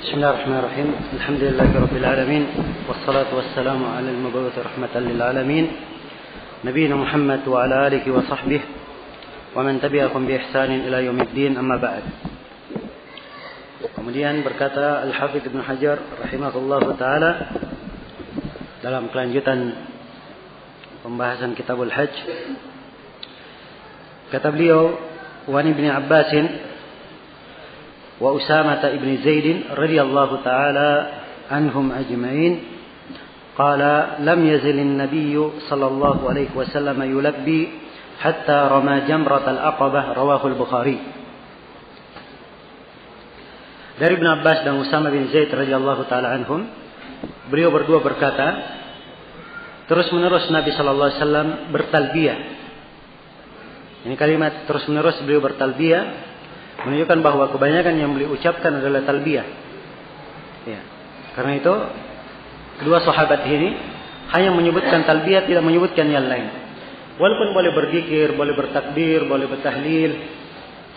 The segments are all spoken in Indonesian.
بسم الله الرحمن الرحيم. الحمد لله رب العالمين، والصلاة والسلام على المبعوث رحمة للعالمين نبينا محمد وعلى آله وصحبه ومن تبعهم بإحسان إلى يوم الدين. أما بعد. Kemudian berkata Al-Hafidz Ibnu Hajar rahimahullahu taala dalam kelanjutan pembahasan Kitabul Hajj, kata beliau, wa Ibnu Abbasin wa Usamah ibn Zaid radhiyallahu taala anhum ajma'in qala lam yazil an-nabiy sallallahu alaihi wasallam yulabbi hatta rama jamrat al-aqabah, rawahu al-Bukhari. Dari Ibnu Abbas dan Usamah bin Zaid radhiyallahu taala anhum, beliau berdua berkata, terus menerus Nabi sallallahu alaihi wasallam bertalbiyah. Ini kalimat terus menerus beliau bertalbiyah menunjukkan bahwa kebanyakan yang beliau ucapkan adalah talbiyah. Ya. Karena itu kedua sahabat ini hanya menyebutkan talbiyah, tidak menyebutkan yang lain. Walaupun boleh berzikir, boleh bertakbir, boleh bertahlil,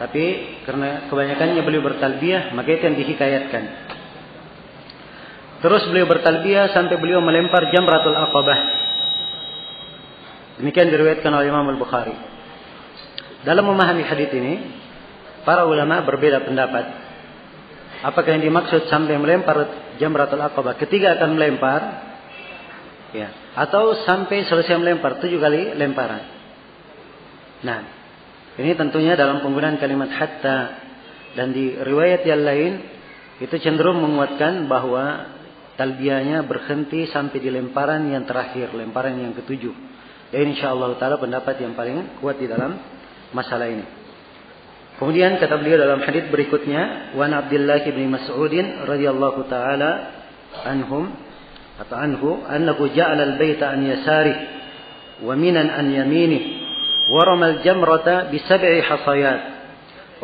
tapi karena kebanyakannya beliau bertalbiyah, maka itu yang dihikayatkan. Terus beliau bertalbiyah sampai beliau melempar jamratul aqabah. Demikian diriwayatkan oleh Imam Al-Bukhari. Dalam memahami hadits ini, para ulama berbeda pendapat. Apakah yang dimaksud sampai melempar jamratul aqabah ketika akan melempar, ya, atau sampai selesai melempar 7 kali lemparan. Nah, ini tentunya dalam penggunaan kalimat hatta, dan di riwayat yang lain itu cenderung menguatkan bahwa talbiyahnya berhenti sampai di lemparan yang terakhir, lemparan yang ke-7. Dan insyaallah taala pendapat yang paling kuat di dalam masalah ini. Kemudian kata beliau dalam hadis berikutnya, wa Abdullah bin Mas'ud radhiyallahu taala anhum atau anhu annahu ja'ala al-baita an yasari wa minan an yaminihi wa rama al-jamrata bi 7 hasayat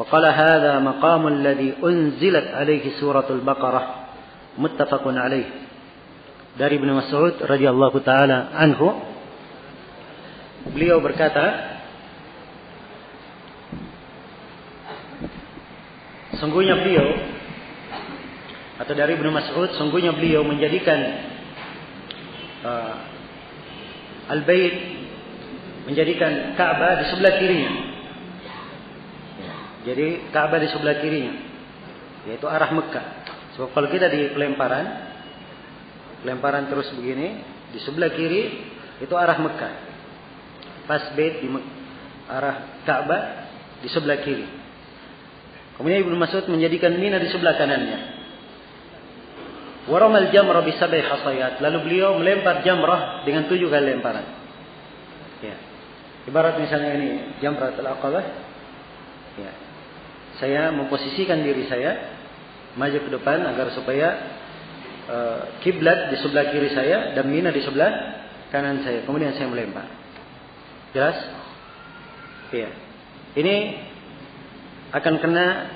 wa qala hadha maqam alladhi unzilat alayhi suratul Baqarah, muttafaqun alayh. Dari Ibnu Mas'ud radhiyallahu taala anhu, beliau berkata, sungguhnya beliau, atau dari Ibnu Mas'ud, sungguhnya beliau menjadikan Al-Bait, menjadikan Ka'bah di sebelah kirinya. Jadi Ka'bah di sebelah kirinya, yaitu arah Mekah. Sebab kalau kita di pelemparan terus begini, di sebelah kiri itu arah Mekah. Pas bait di arah Ka'bah di sebelah kiri. Kemudian Ibnu Mas'ud menjadikan Mina di sebelah kanannya. Waramal jamrah bi 7 hasayat. Lalu beliau melempar jamrah dengan 7 kali lemparan. Ya. Ibarat misalnya ini jamratul aqabah. Ya. Saya memposisikan diri saya maju ke depan agar supaya kiblat di sebelah kiri saya dan Mina di sebelah kanan saya. Kemudian saya melempar. Jelas? Ya. Ini akan kena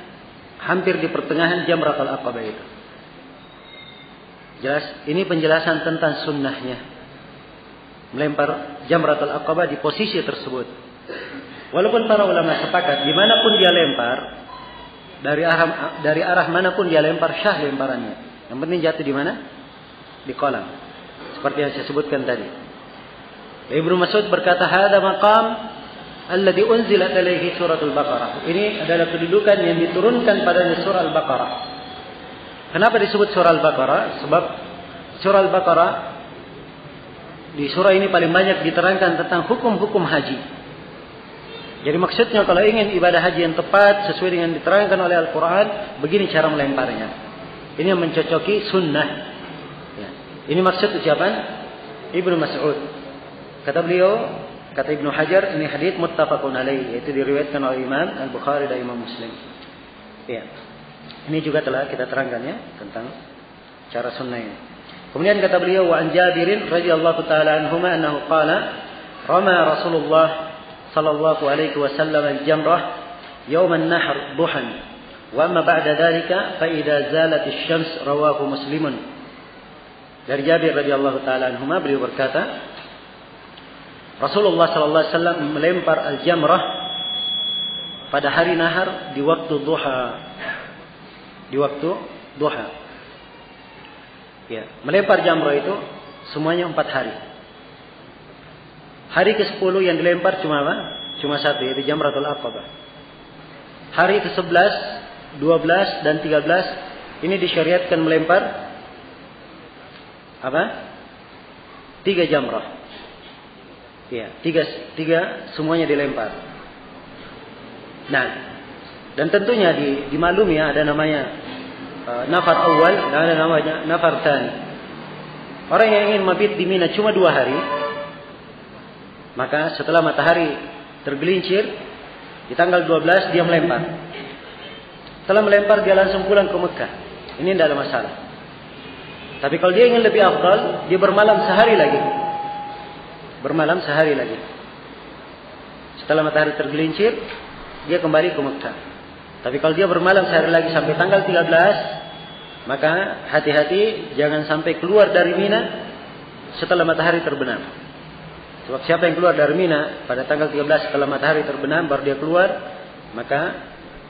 hampir di pertengahan jamratul aqabah itu. Jelas, ini penjelasan tentang sunnahnya melempar jamratul aqabah di posisi tersebut. Walaupun para ulama sepakat dimanapun dia lempar, dari arah manapun dia lempar, syah lemparannya. Yang penting jatuh di mana? Di kolam. Seperti yang saya sebutkan tadi. Ibnu Mas'ud berkata, "Hada maqam alladhi unzilat alaihi suratul Baqarah." Ini adalah kedudukan yang diturunkan padanya surah Al-Baqarah. Kenapa disebut surah Al-Baqarah? Sebab surah Al-Baqarah, di surah ini paling banyak diterangkan tentang hukum-hukum haji. Jadi maksudnya kalau ingin ibadah haji yang tepat sesuai dengan diterangkan oleh Al-Quran, begini cara melemparnya. Ini yang mencocoki sunnah. Ya. Ini maksud ucapan Ibnu Mas'ud. Kata beliau, kata Ibnu Hajar, ini hadits muttafaqun alaih, yaitu diriwayatkan oleh Imam Al-Bukhari dan Imam Muslim. Ya. Ini juga telah kita terangkan ya tentang cara sunnah ini. Kemudian kata beliau, wa an Jabirin radhiyallahu taala anhuma annahu qala rama Rasulullah sallallahu alaihi wasallam al-jamrah yawm an-nahr duhan wa amma ba'da dhalika fa idza zalat asy-syams, rawahu Muslimun. Dari Jabir radhiyallahu taala anhuma, beliau berkata, Rasulullah sallallahu alaihi wasallam melempar al-jamrah pada hari nahar di waktu duha. Di waktu duha. Ya, melempar jamrah itu semuanya 4 hari. Hari ke-10 yang dilempar cuma apa? Cuma satu, yaitu Jamratul Aqabah. Hari ke-11, 12 dan 13 ini disyariatkan melempar apa? 3 jamrah. Ya, 3 semuanya dilempar. Nah, dan tentunya dimaklumi ya, ada namanya nafar awal dan ada namanya nafar tsani. Orang yang ingin mabit di Mina cuma 2 hari, maka setelah matahari tergelincir di tanggal 12 dia melempar. Setelah melempar dia langsung pulang ke Mekah. Ini tidak ada masalah. Tapi kalau dia ingin lebih afdal, dia bermalam sehari lagi. Bermalam sehari lagi. Setelah matahari tergelincir, dia kembali ke Mekah. Tapi kalau dia bermalam sehari lagi sampai tanggal 13, maka hati-hati jangan sampai keluar dari Mina setelah matahari terbenam. Sebab siapa yang keluar dari Mina pada tanggal 13 setelah matahari terbenam baru dia keluar, maka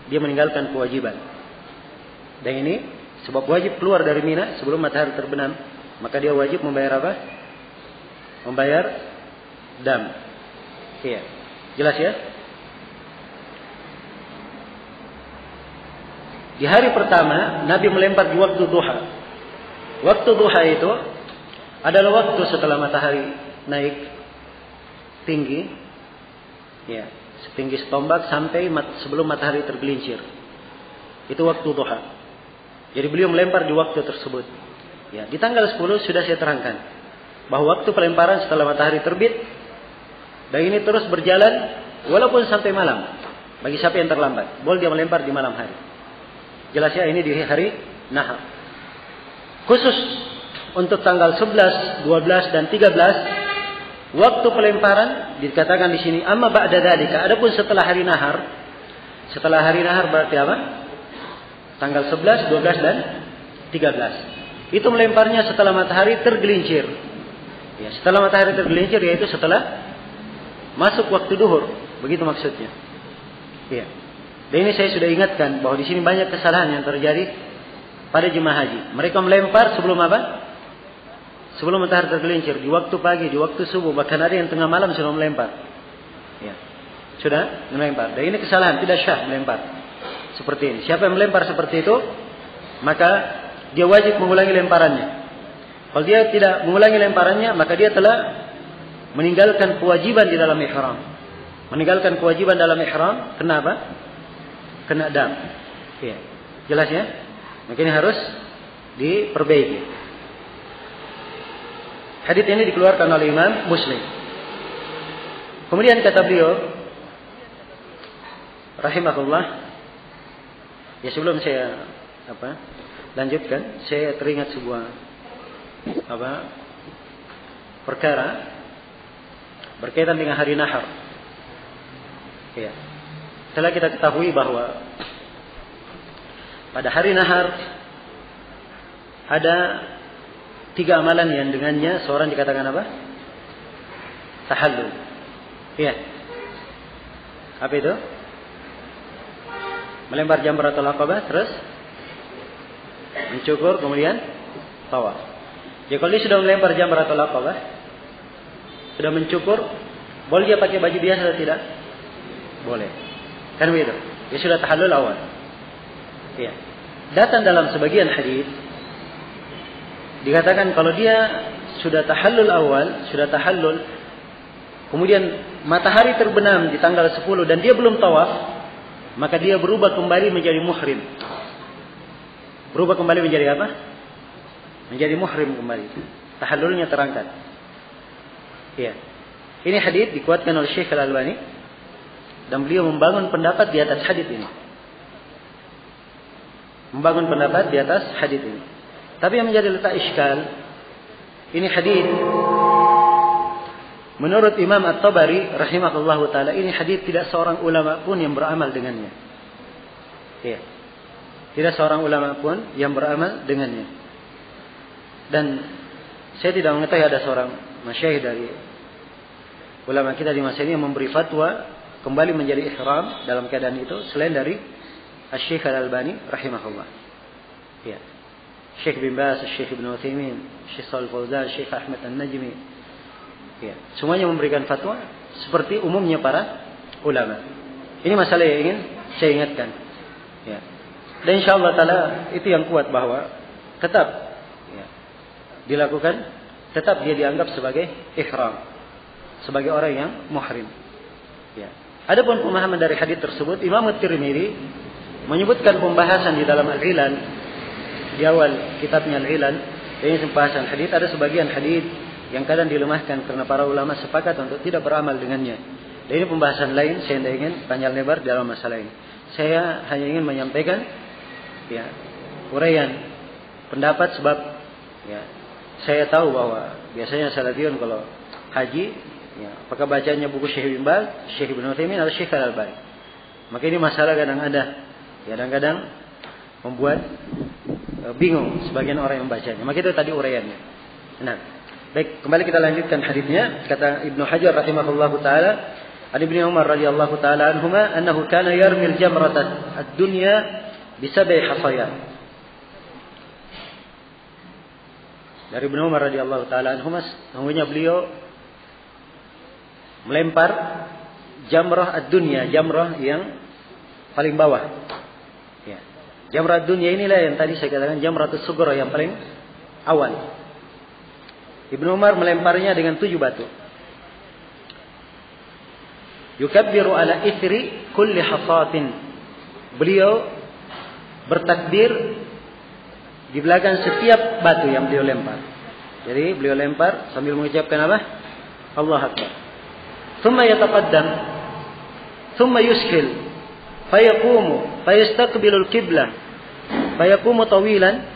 dia meninggalkan kewajiban. Dan ini sebab wajib keluar dari Mina sebelum matahari terbenam, maka dia wajib membayar apa? Membayar dam. Iya. Jelas ya? Di hari pertama Nabi melempar di waktu duha. Waktu duha itu adalah waktu setelah matahari naik tinggi, ya, setinggi setombak sampai sebelum matahari tergelincir. Itu waktu duha. Jadi beliau melempar di waktu tersebut. Ya, di tanggal 10 sudah saya terangkan bahwa waktu pelemparan setelah matahari terbit, dan ini terus berjalan walaupun sampai malam. Bagi siapa yang terlambat, boleh dia melempar di malam hari. Jelas ya, ini di hari Nahar. Khusus untuk tanggal 11, 12 dan 13 waktu pelemparan dikatakan di sini amma ba'da dzalika. Adapun setelah hari Nahar, setelah hari Nahar berarti apa? Tanggal 11, 12 dan 13. Itu melemparnya setelah matahari tergelincir. Ya, setelah matahari tergelincir yaitu setelah masuk waktu duhur. Begitu maksudnya. Ya. Dan ini saya sudah ingatkan bahwa di sini banyak kesalahan yang terjadi pada jemaah haji. Mereka melempar sebelum apa? Sebelum matahari tergelincir, di waktu pagi, di waktu subuh, bahkan ada yang tengah malam sudah melempar. Ya. Sudah melempar. Dan ini kesalahan, tidak syah melempar seperti ini. Siapa yang melempar seperti itu, maka dia wajib mengulangi lemparannya. Kalau dia tidak mengulangi lemparannya, maka dia telah meninggalkan kewajiban di dalam ihram. Meninggalkan kewajiban dalam ihram, kenapa? Kena dam. Ya. Jelas ya? Maka ini harus diperbaiki. Hadits ini dikeluarkan oleh Imam Muslim. Kemudian kata beliau, rahimahullah, ya sebelum saya lanjutkan, saya teringat sebuah perkara berkaitan dengan hari Nahar. Ya. Setelah kita ketahui bahwa pada hari Nahar ada 3 amalan yang dengannya seorang dikatakan apa? Tahallul. Iya. Apa itu? Melempar Jamratul Aqabah, terus mencukur, kemudian tawaf. Jadi kalau dia sudah melempar Jamratul Aqabah, sudah mencukur, boleh dia pakai baju biasa atau tidak? Boleh. Kan begitu? Dia sudah tahallul awal. Iya. Datang dalam sebagian hadis dikatakan kalau dia sudah tahallul awal, sudah tahallul, kemudian matahari terbenam di tanggal 10 dan dia belum tawaf, maka dia berubah kembali menjadi muhrim. Berubah kembali menjadi apa? Menjadi muhrim kembali. Tahallulnya terangkat. Iya. Ini hadis dikuatkan oleh Syekh Al-Albani dan beliau membangun pendapat di atas hadis ini. Membangun pendapat di atas hadis ini. Tapi yang menjadi letak iskal, ini hadis menurut Imam At-Tabari rahimahullahu taala, ini hadis tidak seorang ulama pun yang beramal dengannya. Ya. Tidak seorang ulama pun yang beramal dengannya. Dan saya tidak mengetahui ada seorang masyayikh dari ulama kita di masa ini yang memberi fatwa kembali menjadi ihram dalam keadaan itu selain dari Asy-Syaikh Al-Albani rahimahullah. Ya. Syekh bin Baz, Syekh Ibnu Utsaimin, Syekh Shalih Fauzan, Syekh Ahmad An-Najmi. Ya, semuanya memberikan fatwa seperti umumnya para ulama. Ini masalah yang ingin saya ingatkan. Ya. Dan insyaallah taala itu yang kuat bahwa tetap ya, dilakukan, tetap dia dianggap sebagai ihram, sebagai orang yang muhrim. Ya. Adapun pemahaman dari hadis tersebut, Imam At-Tirmidzi menyebutkan pembahasan di dalam Al-Ilal, di awal kitabnya Al-Ilal, ini pembahasan hadis, ada sebagian hadis yang kadang dilemahkan karena para ulama sepakat untuk tidak beramal dengannya. Dan ini pembahasan lain, saya tidak ingin panjang lebar dalam masalah ini. Saya hanya ingin menyampaikan ya, uraian pendapat sebab ya, saya tahu bahwa biasanya salafiyun kalau haji ya, apakah bacanya buku Syekh bin Baz, Syekh Ibnu Utsaimin atau Syekh Al-Albani. Maka ini masalah kadang ada, kadang-kadang membuat bingung sebagian orang yang membacanya. Maka itu tadi uraiannya. Nah, baik, kembali kita lanjutkan hadisnya. Kata Ibnu Hajar rahimahullahu taala, an Ibnu Umar radhiyallahu taala anhuma annahu kana yarmil jamrata ad-dunya bi sab'i hasayat. Dari Ibnu Umar radhiyallahu taala anhuma, sesungguhnya beliau melempar jamrah ad-dunya, jamrah yang paling bawah. Ya. Jamrah ad-dunya inilah yang tadi saya katakan jamratus sughra yang paling awal. Ibnu Umar melemparnya dengan 7 batu. Yukabbiru ala ithri kulli hasatin. Beliau bertakbir di belakang setiap batu yang beliau lempar. Jadi beliau lempar sambil mengucapkan apa? Allah Akbar. Thumma yataqaddam, thumma yushil, fayaqumu, fayastaqbilu al-qiblah, fayaqumu tawilan,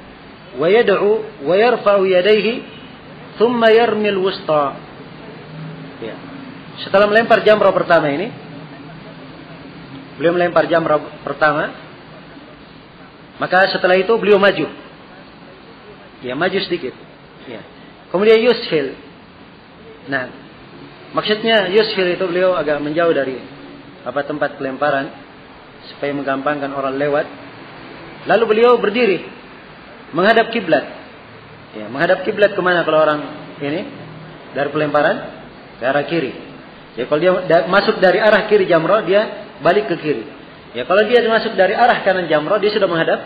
wa yad'u, wa yarfa'u yadayhi, thumma yarmil wusta. Ya. Setelah melempar jamrah pertama ini, beliau melempar jamrah pertama, maka setelah itu beliau maju. Ya, maju sedikit. Ya. Kemudian yushil. Nah, maksudnya yushil itu beliau agak menjauh dari tempat pelemparan supaya menggampangkan orang lewat. Lalu beliau berdiri menghadap kiblat. Ya, menghadap kiblat kemana kalau orang ini dari pelemparan ke arah kiri. Ya, kalau dia masuk dari arah kiri jamrah, dia balik ke kiri. Ya, kalau dia masuk dari arah kanan jamrah, dia sudah menghadap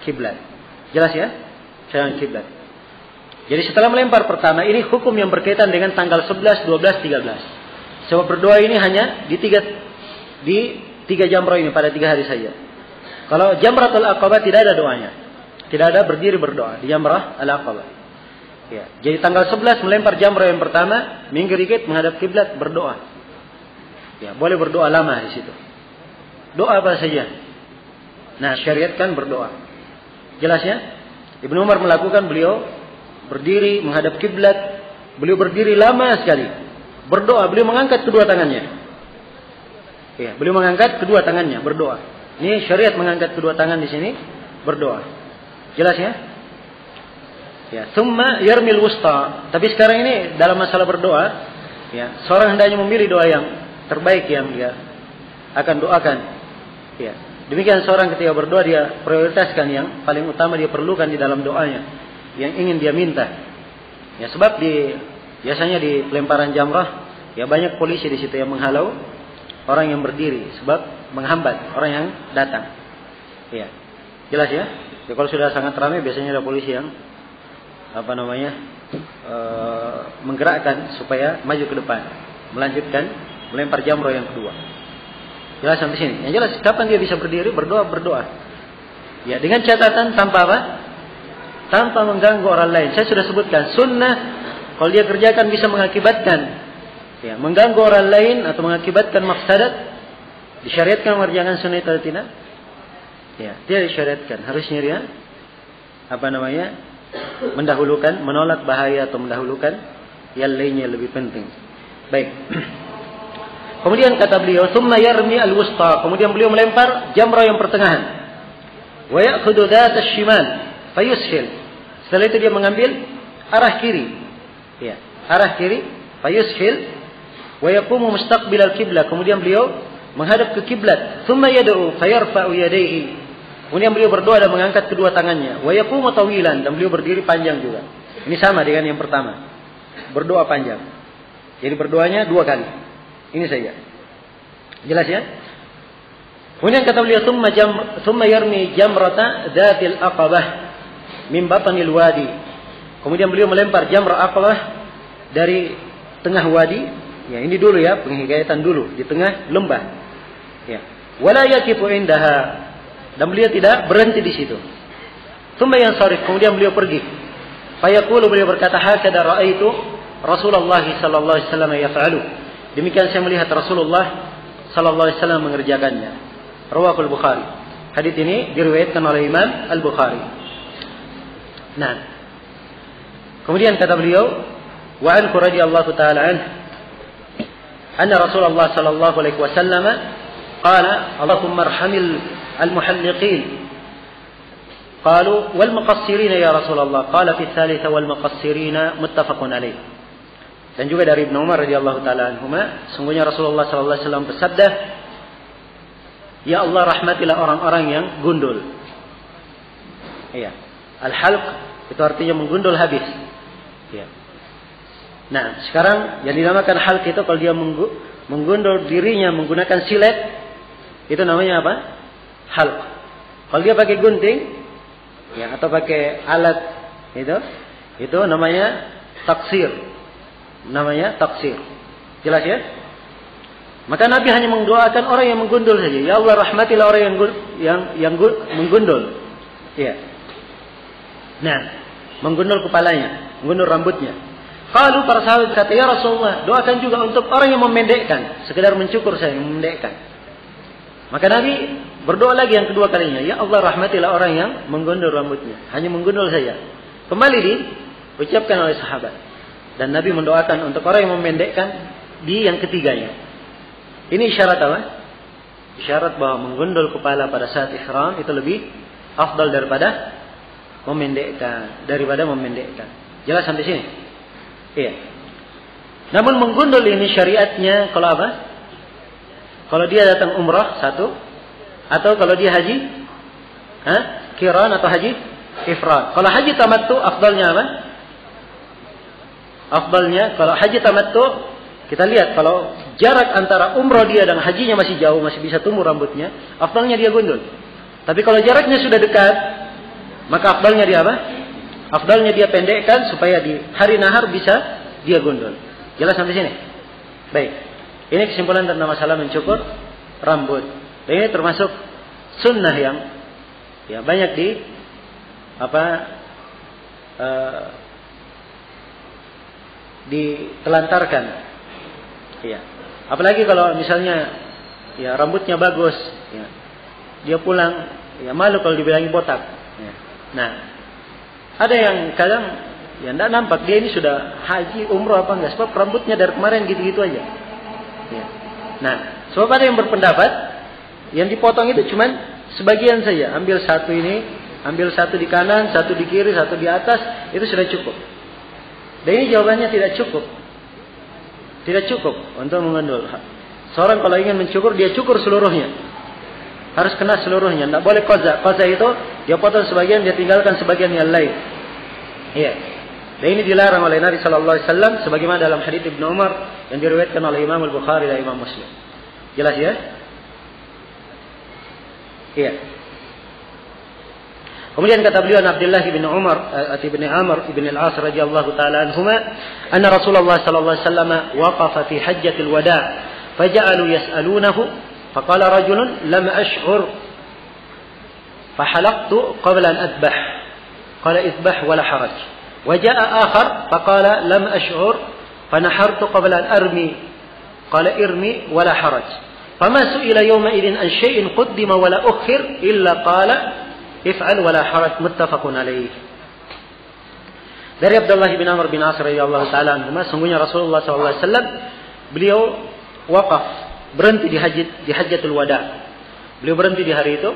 kiblat. Jelas ya? Jangan kiblat. Jadi setelah melempar pertama, ini hukum yang berkaitan dengan tanggal 11, 12, 13. Sebab berdoa ini hanya di tiga jamrah ini pada 3 hari saja. Kalau Jamratul Aqabah tidak ada doanya. Tidak ada berdiri berdoa di Jamrah Al-Aqabah. Ya. Jadi tanggal 11 melempar jamrah yang pertama, minggir dikit menghadap kiblat berdoa. Ya, boleh berdoa lama di situ. Doa apa saja. Nah, syariatkan berdoa. Jelas ya? Ibnu Umar melakukan, beliau berdiri menghadap kiblat, beliau berdiri lama sekali. Berdoa, beliau mengangkat kedua tangannya. Ya, beliau mengangkat kedua tangannya berdoa. Ini syariat mengangkat kedua tangan di sini berdoa. Jelas ya? Ya, thumma yarmil wusta. Tapi sekarang ini dalam masalah berdoa, ya, seorang hendaknya memilih doa yang terbaik yang dia akan doakan. Ya. Demikian seorang ketika berdoa dia prioritaskan yang paling utama dia perlukan di dalam doanya, yang ingin dia minta. Ya, sebab biasanya di pelemparan jamrah, ya banyak polisi di situ yang menghalau orang yang berdiri sebab menghambat orang yang datang. Ya. Jelas ya? Ya, kalau sudah sangat ramai biasanya ada polisi yang menggerakkan supaya maju ke depan, melanjutkan melempar jamrah yang kedua. Jelas sampai sini. Yang jelas kapan dia bisa berdiri berdoa. Ya, dengan catatan tanpa apa? Tanpa mengganggu orang lain. Saya sudah sebutkan sunnah kalau dia kerjakan bisa mengakibatkan ya, mengganggu orang lain atau mengakibatkan mafsadat. Disyariatkan mengerjakan sunnah itu atau tidak? Ya, dia disyariatkan. Harusnya dia mendahulukan, menolak bahaya atau mendahulukan yang lainnya lebih penting. Baik. Kemudian kata beliau, "Tsumma yarmi al-wusta." Kemudian beliau melempar jamrah yang pertengahan. Wa ya'khudhu dzat asy-shimal fayushil. Setelah itu dia mengambil arah kiri. Ya, arah kiri, fayushil wa yaqumu mustaqbil al-qiblah. Kemudian beliau menghadap ke kiblat. "Tsumma yad'u fayarfa'u yadayhi." Kemudian beliau berdoa dan mengangkat kedua tangannya. Wa yaqumu tawilan, dan beliau berdiri panjang juga. Ini sama dengan yang pertama. Berdoa panjang. Jadi berdoanya 2 kali. Ini saja. Jelas ya? Kemudian kata beliau, "Tsumma yarmi jamrata dzatil aqabah min batnil wadi." Kemudian beliau melempar jamrah aqabah dari tengah wadi. Ya, ini dulu ya, penghikayatan dulu di tengah lembah. Ya. Wala yaqifu indaha. Dan beliau tidak berhenti di situ. Tsumma yansarif, kemudian beliau pergi. Fayaqulu, beliau berkata, "Hakada ra'aitu Rasulullah sallallahu alaihi wasallam yaf'alu." Demikian saya melihat Rasulullah sallallahu alaihi wasallam mengerjakannya. Rawahul Bukhari. Hadis ini diriwayatkan oleh Imam Al-Bukhari. Nah. Kemudian kata beliau, "Wa anhu radhiyallahu ta'ala anhu anna Rasulullah sallallahu alaihi wasallam qala, Allahumma arhamil المحلقين قالوا والمقصرين يا رسول الله قال في الثالثة والمقصرين متفق عليه. Dan juga dari Ibnu Umar radhiyallahu taala anhuma, sungguhnya Rasulullah sallallahu alaihi wasallam bersabda, "Ya Allah, rahmatilah orang-orang yang gundul." Iya. Al-halq itu artinya menggundul habis. Iya. Nah, sekarang yang dinamakan halq itu kalau dia menggundul dirinya menggunakan silet, itu namanya apa? Halq. Kalau dia pakai gunting, ya, atau pakai alat itu namanya taksir. Namanya taksir. Jelas ya? Maka Nabi hanya mendoakan orang yang menggundul saja. Ya Allah, rahmatilah orang yang menggundul. Ya. Nah, menggundul kepalanya, menggundul rambutnya. Kalau para sahabat kata, "Ya Rasulullah, doakan juga untuk orang yang memendekkan, sekedar mencukur saya, memendekkan." Maka Nabi berdoa lagi yang kedua kalinya. Ya Allah, rahmatilah orang yang menggundul rambutnya. Hanya menggundul saja. Kembali diucapkan oleh sahabat. Dan Nabi mendoakan untuk orang yang memendekkan di yang ketiganya. Ini isyarat apa? Isyarat bahwa menggundul kepala pada saat ihram itu lebih afdal daripada memendekkan. Jelas sampai sini? Iya. Namun menggundul ini syariatnya kalau apa? Kalau dia datang umrah satu, atau kalau dia haji qiran atau haji ifrad. Kalau haji tamattu afdalnya apa? Afdalnya kalau haji tamattu, kita lihat kalau jarak antara umrah dia dan hajinya masih jauh, masih bisa tumbuh rambutnya, afdalnya dia gundul. Tapi kalau jaraknya sudah dekat, maka afdalnya dia apa? Afdalnya dia pendekkan supaya di hari nahar bisa dia gundul. Jelas sampai sini? Baik. Ini kesimpulan tentang masalah mencukur rambut. Dan ini termasuk sunnah yang ya banyak ditelantarkan. Ya. Apalagi kalau misalnya ya rambutnya bagus, ya. Dia pulang ya malu kalau dibilangi botak. Ya. Nah, ada yang kadang ya tidak nampak dia ini sudah haji umroh apa enggak, sebab rambutnya dari kemarin gitu-gitu aja. Ya. Nah, sebab ada yang berpendapat yang dipotong itu cuman sebagian saja, ambil satu ini, ambil satu di kanan, satu di kiri, satu di atas, itu sudah cukup. Dan ini jawabannya tidak cukup. Tidak cukup untuk menggundul. Seorang kalau ingin mencukur, dia cukur seluruhnya. Harus kena seluruhnya, tidak boleh qaza. Qaza itu dia potong sebagian, dia tinggalkan sebagian yang lain. Iya. Dan ini dilarang oleh Nabi sallallahu alaihi wasallam sebagaimana dalam hadits Ibnu Umar yang diriwayatkan oleh Imam Al-Bukhari dan Imam Muslim. Jelas ya? Iya. Kemudian kata beliau Abdullah bin Umar bin Amr bin Al-As radhiyallahu taala anhuma, anna Rasulullah sallallahu alaihi wasallam waqafa fi hajjatil wada' faja'alu yas'alunahu faqala rajulun lam ash'ur fahalaqtu qabla an adbah qala idbah wala haraj. وجاء آخر فقال لم أشعر فنحرت قبل أن أرمي قال ارمي ولا حرج فما سئل يومئذ عن شيء قدم ولا أخر إلا قال افعل ولا حرج متفق عليه. Dari Abdullah bin Amr bin As radhiyallahu taala anhuma, sungguhnya Rasulullah sallallahu alaihi wasallam beliau waqaf, berhenti di Hajjatul Wada. Beliau berhenti di hari itu.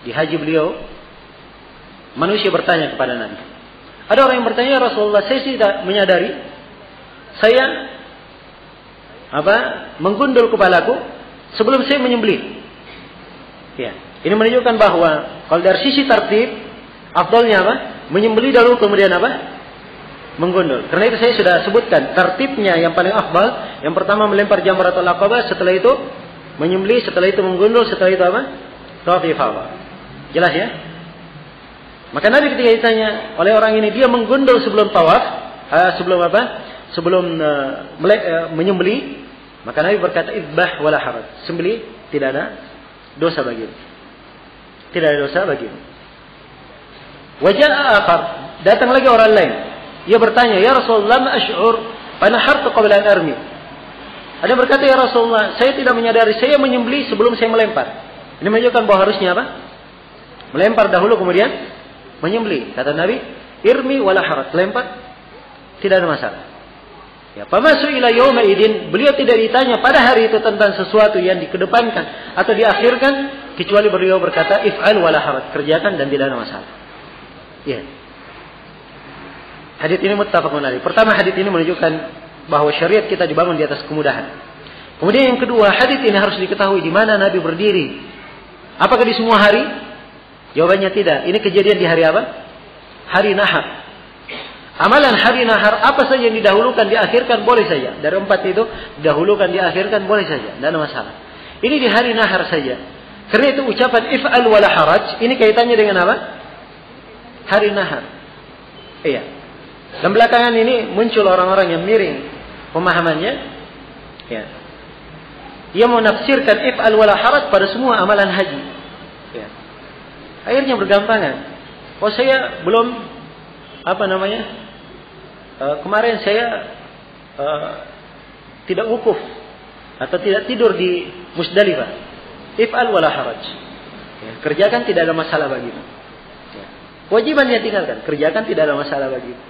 Di haji beliau, manusia bertanya kepada Nabi. Ada orang yang bertanya, Rasulullah, saya tidak menyadari saya menggundul kepalaku sebelum saya menyembelih. Ya. Ini menunjukkan bahwa kalau dari sisi tertib, afdalnya apa? Menyembelih dahulu kemudian apa? Menggundul. Karena itu saya sudah sebutkan tertibnya yang paling afdal. Yang pertama melempar jamratul aqabah, setelah itu menyembelih, setelah itu menggundul, setelah itu apa? Tawaf ifadah. Jelas ya? Maka Nabi ketika ditanya oleh orang ini, dia menggundul sebelum tawaf, sebelum apa? Sebelum menyembelih, maka Nabi berkata idbah wala haraj. Sembelih, tidak ada dosa bagimu. Tidak ada dosa bagimu. Wajah akhar, datang lagi orang lain. Dia bertanya, ya Rasulullah, ma ash'ur fanahartu qabla an armi. Ada berkata, ya Rasulullah, saya tidak menyadari, saya menyembelih sebelum saya melempar. Ini menunjukkan bahwa harusnya apa? Melempar dahulu kemudian menyembelih. Kata Nabi, irmi wala haraj, lempar, tidak ada masalah. Ya, pamasu ila yawma idin, beliau tidak ditanya pada hari itu tentang sesuatu yang dikedepankan atau diakhirkan, kecuali beliau berkata, if'al wala haraj, kerjakan dan tidak ada masalah. Ya. Hadits ini muttafaqun alaih. Pertama, hadits ini menunjukkan bahwa syariat kita dibangun di atas kemudahan. Kemudian yang kedua, hadits ini harus diketahui di mana Nabi berdiri. Apakah di semua hari? Jawabannya tidak. Ini kejadian di hari apa? Hari Nahar. Amalan hari Nahar, apa saja yang didahulukan, diakhirkan, boleh saja. Dari 4 itu, didahulukan, diakhirkan, boleh saja. Tidak ada masalah. Ini di hari Nahar saja. Karena itu ucapan if'al wala haraj, ini kaitannya dengan apa? Hari Nahar. Iya. Dan belakangan ini muncul orang-orang yang miring pemahamannya. Ya. Ia mau menafsirkan if'al wala haraj pada semua amalan haji. Ya. Akhirnya bergampangan. Oh, saya belum kemarin saya tidak wukuf atau tidak tidur di Musdalifah. If'al wala haraj. Ya, kerjakan, tidak ada masalah bagimu. Ya. Kewajiban dia tinggalkan, kerjakan, tidak ada masalah bagimu.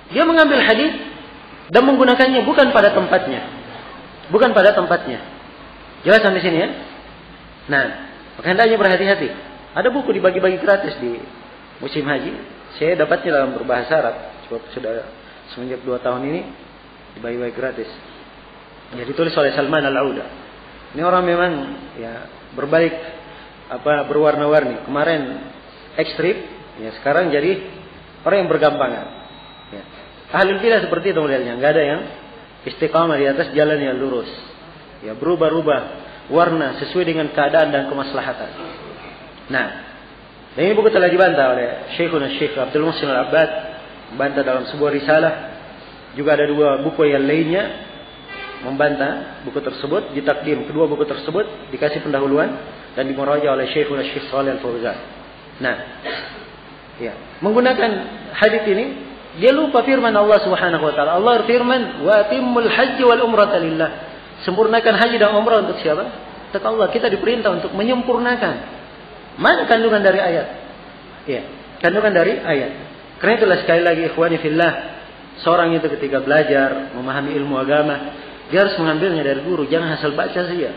Dia mengambil hadis dan menggunakannya bukan pada tempatnya. Bukan pada tempatnya. Jelas sampai sini ya? Nah, maka hendaknya berhati-hati. Ada buku dibagi-bagi gratis di musim haji. Saya dapatnya dalam berbahasa Arab. Sudah semenjak 2 tahun ini dibagi-bagi gratis. Ya, ditulis oleh Salman Al-Auda. Ini orang memang ya berbalik berwarna-warni. Kemarin ekstrim, ya sekarang jadi orang yang bergampangan. Ya. Ahlul bidah seperti itu modelnya, enggak ada yang istiqamah di atas jalan yang lurus. Ya, berubah-ubah warna sesuai dengan keadaan dan kemaslahatan. Nah, dan ini buku telah dibantah oleh Syekhuna Syekh Abdul Muhsin Al-Abbad, membantah dalam sebuah risalah. Juga ada 2 buku yang lainnya membantah buku tersebut, ditakdim kedua buku tersebut dikasih pendahuluan dan dimuraja oleh Syekhuna Syekh Shalih Al-Fauzan. Nah, ya, menggunakan hadis ini dia lupa firman Allah Subhanahu wa taala. Allah firman, "Wa atimmul haji wal umrata lillah." Sempurnakan haji dan umrah untuk siapa? Untuk Allah. Kita diperintah untuk menyempurnakan. Mana kandungan dari ayat? Ya, kandungan dari ayat. Karena itulah sekali lagi ikhwani fillah, seorang itu ketika belajar memahami ilmu agama, dia harus mengambilnya dari guru, jangan asal baca saja.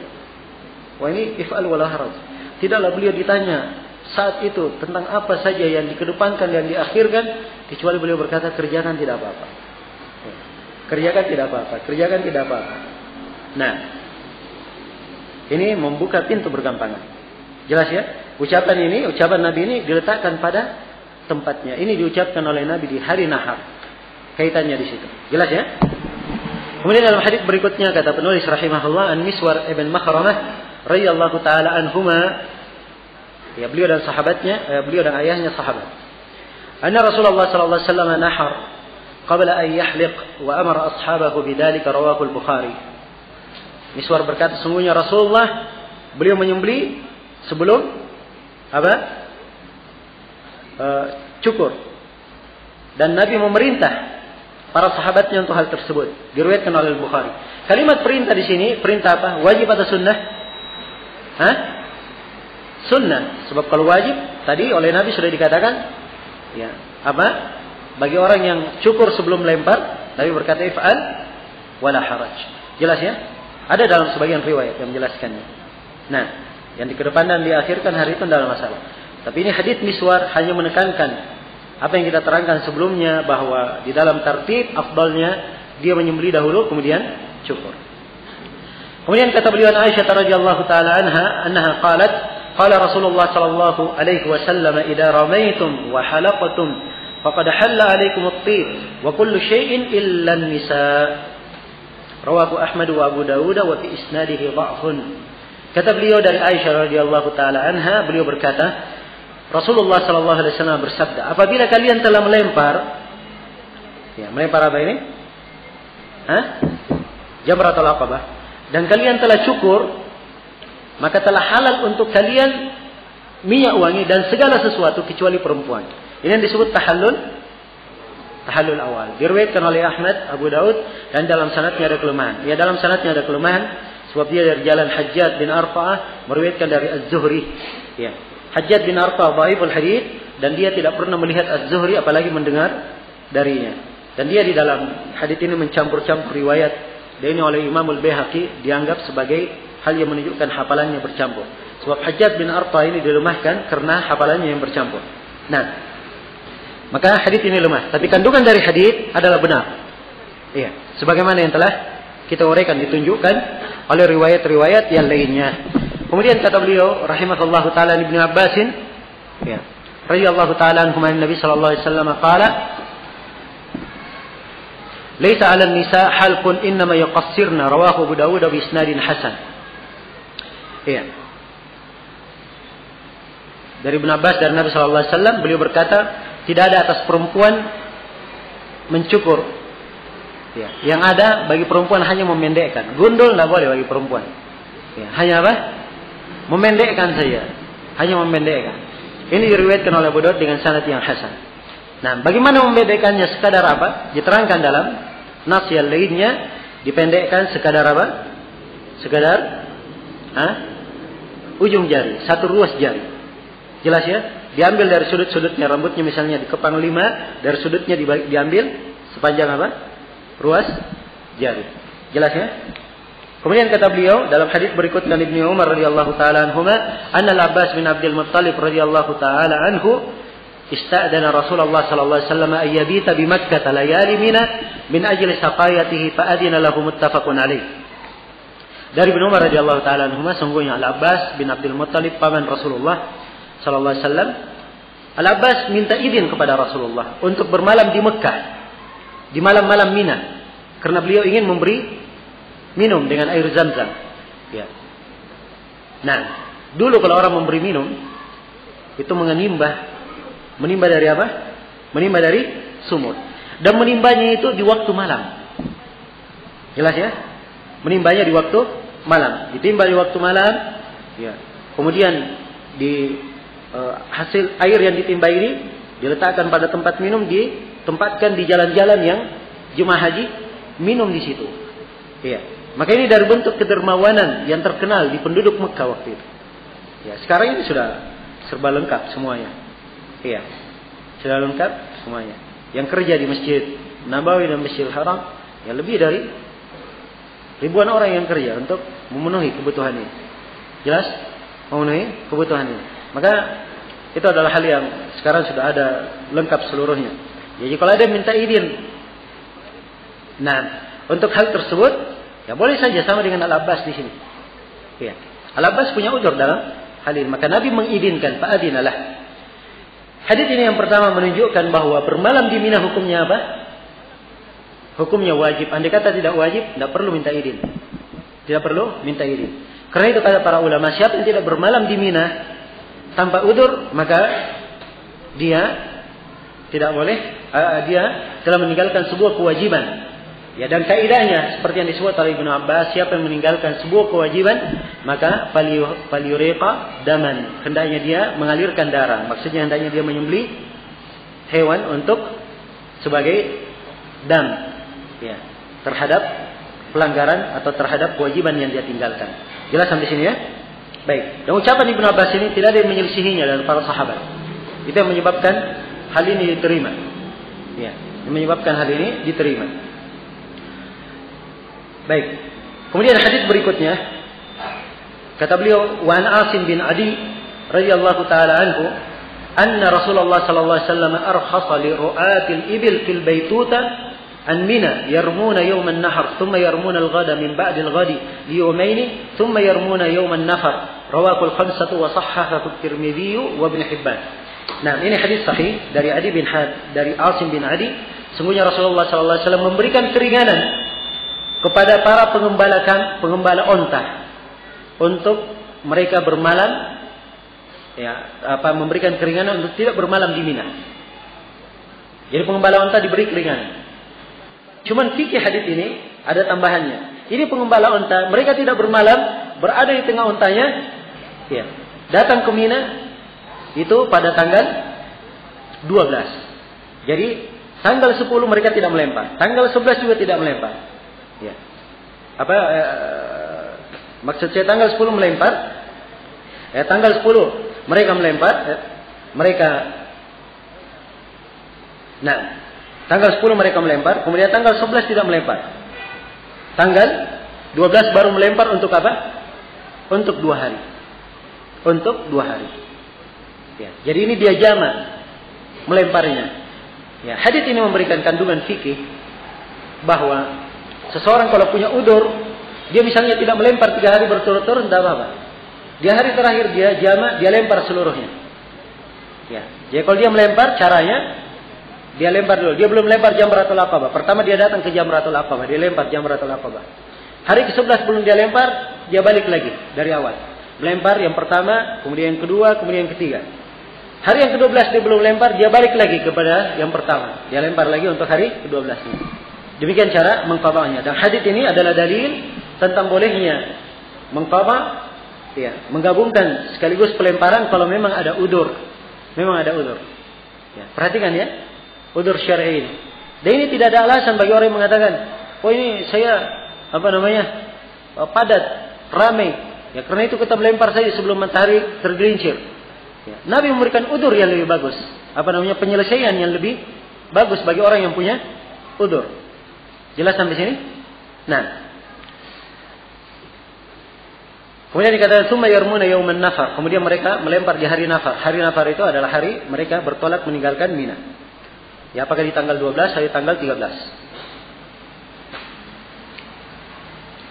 Wah, ini if'al wala haraj. Tidaklah beliau ditanya saat itu tentang apa saja yang dikedepankan dan diakhirkan, kecuali beliau berkata kerjakan tidak apa-apa. Kerjakan tidak apa-apa, kerjakan tidak apa-apa. Nah, ini membuka pintu bergampangan. Jelas ya? Ucapan Nabi ini diletakkan pada tempatnya. Ini diucapkan oleh Nabi di hari Nahar. Kaitannya di situ. Jelas ya? Kemudian dalam hadis berikutnya kata penulis rahimahullah, An-Miswar ibn Makhramah radhiyallahu taala anhuma, ya beliau dan sahabatnya, beliau dan ayahnya sahabat. Anna Rasulullah sallallahu alaihi wasallam nahar qabla an yahliq wa amara ashabahu bidzalika, rawahu al-Bukhari. Miswar berkata, sungguhnya Rasulullah beliau menyembelih sebelum cukur. Dan Nabi memerintah para sahabatnya untuk hal tersebut. Diriwayatkan oleh Al-Bukhari. Kalimat perintah di sini, perintah apa? Wajib atau sunnah? Sunnah. Sebab kalau wajib, tadi oleh Nabi sudah dikatakan, ya, bagi orang yang cukur sebelum lempar, Nabi berkata if'al wala haraj. Jelas ya? Ada dalam sebagian riwayat yang menjelaskannya. Nah, yang dikedepankan dan diakhirkan hari itu tidak ada masalah. Tapi ini hadits Miswar hanya menekankan apa yang kita terangkan sebelumnya, bahwa di dalam tertib afdalnya dia menyembelih dahulu kemudian cukur. Kemudian kata beliau Aisyah radhiyallahu taala anha qalat qala Rasulullah sallallahu alaihi wasallam idza ramaitum wa halaqtum faqad halla alaikum at-tib wa kullu syai'in illa an-nisa. Rawahu Ahmad wa Abu Dawud wa fi isnadihi dha'fun. Kata beliau dari Aisyah radhiyallahu taala anha, beliau berkata, Rasulullah sallallahu alaihi wasallam bersabda, apabila kalian telah melempar, ya, melempar apa ini? Jamratul Aqabah, dan kalian telah cukur, maka telah halal untuk kalian minyak wangi dan segala sesuatu kecuali perempuan. Ini yang disebut tahallul awal. Diriwayatkan oleh Ahmad, Abu Daud, dan dalam sanadnya ada kelemahan. Ya, dalam sanadnya ada kelemahan sebab dia dari jalan Hajjaj bin Arfa'ah meriwayatkan dari Az-Zuhri. Ya. Hajjaj bin Arfa'ah dhaiful hadits dan dia tidak pernah melihat Az-Zuhri apalagi mendengar darinya. Dan dia di dalam hadits ini mencampur-campur riwayat. Dan ini oleh Imam Al-Baihaqi dianggap sebagai hal yang menunjukkan hafalannya bercampur. Sebab Hajjaj bin Arfa'ah ini dilemahkan karena hafalannya yang bercampur. Nah, maka hadits ini lemah. Tapi kandungan dari hadits adalah benar. Iya, sebagaimana yang telah kita uraikan, ditunjukkan oleh riwayat-riwayat yang lainnya. Kemudian kata beliau rahimahullahu taala Ibnu Abbasin, ya, radhiyallahu taala anhu, Nabi sallallahu alaihi wasallam qala, "Laisa 'alan nisa halqun innama yuqassirna." Rawahu Abu Dawud bi isnadin hasan. Iya. Dari Ibnu Abbas dari Nabi sallallahu alaihi wasallam, beliau berkata, tidak ada atas perempuan mencukur. Ya, yang ada bagi perempuan hanya memendekkan. Gundul tidak boleh bagi perempuan. Ya, hanya apa? Memendekkan saja. Hanya memendekkan. Ini diriwayatkan oleh Abu Daud dengan sanad yang hasan. Nah, bagaimana memendekkannya sekadar apa? Diterangkan dalam nas yang lainnya, dipendekkan sekadar apa? Sekadar ujung jari, satu ruas jari. Jelas ya? Diambil dari sudut-sudutnya, rambutnya misalnya dikepang 5, dari sudutnya diambil sepanjang apa? Ruas jari. Jelas ya? Kemudian kata beliau dalam hadis berikutnya Ibnu Umar radhiyallahu taala anhuma, anna Al-Abbas bin Abdul Muttalib radhiyallahu taala anhu ista'dana Rasulullah sallallahu alaihi wasallam ay yabita bi Makkah layali mina min ajli saqayatihi fa adina lahu muttafaqun alaih. Dari Ibnu Umar radhiyallahu taala anhuma, sungguhnya Al-Abbas bin Abdul Muttalib paman Rasulullah sallallahu alaihi wasallam, Al-Abbas minta izin kepada Rasulullah untuk bermalam di Mekah di malam-malam Mina karena beliau ingin memberi minum dengan air Zam-Zam. Ya. Nah, dulu kalau orang memberi minum itu menimba dari apa? Menimba dari sumur. Dan menimbanya itu di waktu malam. Jelas ya? Menimbanya di waktu malam. Ditimba di waktu malam. Ya. Kemudian di hasil air yang ditimba ini diletakkan pada tempat minum, ditempatkan di jalan-jalan yang jemaah haji minum di situ. Iya. Maka ini dari bentuk kedermawanan yang terkenal di penduduk Mekah waktu itu. Ya, sekarang ini sudah serba lengkap semuanya. Iya. Sudah lengkap semuanya. Yang kerja di Masjid Nabawi dan Masjidil Haram, ya lebih dari ribuan orang yang kerja untuk memenuhi kebutuhan ini. Jelas? Memenuhi kebutuhan ini. Maka itu adalah hal yang sekarang sudah ada lengkap seluruhnya. Jadi kalau ada minta izin, nah untuk hal tersebut, ya boleh saja sama dengan Al-Abbas di sini. Ya. Al-Abbas punya udzur dalam hal ini, maka Nabi mengizinkan, fa'adinalah. Hadis ini yang pertama menunjukkan bahwa bermalam di Mina hukumnya apa? Hukumnya wajib. Andai kata tidak wajib, tidak perlu minta izin. Tidak perlu minta izin. Karena itu kata para ulama, siapa yang tidak bermalam di Mina tanpa udzur, maka dia tidak boleh, dia telah meninggalkan sebuah kewajiban. Ya, dan kaidahnya seperti yang disebut oleh Ibnu Abbas, siapa yang meninggalkan sebuah kewajiban, maka falyuriqa daman, hendaknya dia mengalirkan darah. Maksudnya hendaknya dia menyembelih hewan untuk sebagai dam, ya, terhadap pelanggaran atau terhadap kewajiban yang dia tinggalkan. Jelas sampai sini ya? Baik. Dan ucapan Ibnu Abbas ini tidak ada yang menyelisihinya dari para sahabat. Itu yang menyebabkan hal ini diterima. Ya, yang menyebabkan hal ini diterima. Baik. Kemudian hadis berikutnya kata beliau, wa an Asim bin Adi radhiyallahu taala anhu, anna Rasulullah sallallahu alaihi wasallam arkhasa li ru'atil ibil fil baituta an Mina yarmuna yawman nahar thumma yarmuna al-ghada min ba'di al-ghadi liyawmaini thumma yarmuna yawman nafar rawahu al-khamsatu wa sahhahahu at-Tirmidzi wa Ibnu Hibban. Nah, ini hadis sahih dari dari Asim bin Adi. Sungguhnya Rasulullah sallallahu alaihi wasallam memberikan keringanan kepada para pengembala onta untuk mereka bermalam, memberikan keringanan untuk tidak bermalam di Mina. Jadi pengembala onta diberi keringanan. Cuman fikih hadis ini ada tambahannya. Ini pengembala onta, mereka tidak bermalam, berada di tengah ontanya, datang ke Mina itu pada tanggal 12. Jadi tanggal 10 mereka tidak melempar, tanggal 11 juga tidak melempar. Maksud saya tanggal 10 melempar, tanggal 10 mereka melempar, tanggal 10 mereka melempar, kemudian tanggal 11 tidak melempar. Tanggal 12 baru melempar untuk apa? Untuk 2 hari. Untuk 2 hari. Jadi ini dia jamak melemparnya. Hadis ini memberikan kandungan fikih bahwa seseorang kalau punya udur, dia misalnya tidak melempar 3 hari berturut-turut, tidak apa-apa. Di hari terakhir dia jamak, dia lempar seluruhnya. Jadi kalau dia melempar, caranya dia lempar dulu. Dia belum lempar Jamratul Aqabah. Pertama dia datang ke Jamratul Aqabah, dia lempar Jamratul Aqabah. Hari ke-11 belum dia lempar, dia balik lagi dari awal. Melempar yang pertama, kemudian yang kedua, kemudian yang ketiga. Hari yang ke-12 dia belum lempar, dia balik lagi kepada yang pertama. Dia lempar lagi untuk hari ke-12 ini. Demikian cara mengqadahnya. Dan hadis ini adalah dalil tentang bolehnya mengqadah, menggabungkan sekaligus pelemparan kalau memang ada udur. Memang ada udur. Perhatikan udur syar'i ini. Dan ini tidak ada alasan bagi orang yang mengatakan, oh ini saya padat, ramai. Karena itu kita melempar saja sebelum matahari tergelincir. Nabi memberikan udur yang lebih bagus. Penyelesaian yang lebih bagus bagi orang yang punya udur. Jelas sampai sini? Nah. Kemudian dikatakan summa yarmuna yauman nafar. Kemudian mereka melempar di hari nafar. Hari nafar itu adalah hari mereka bertolak meninggalkan Mina. Apakah di tanggal 12 atau di tanggal 13?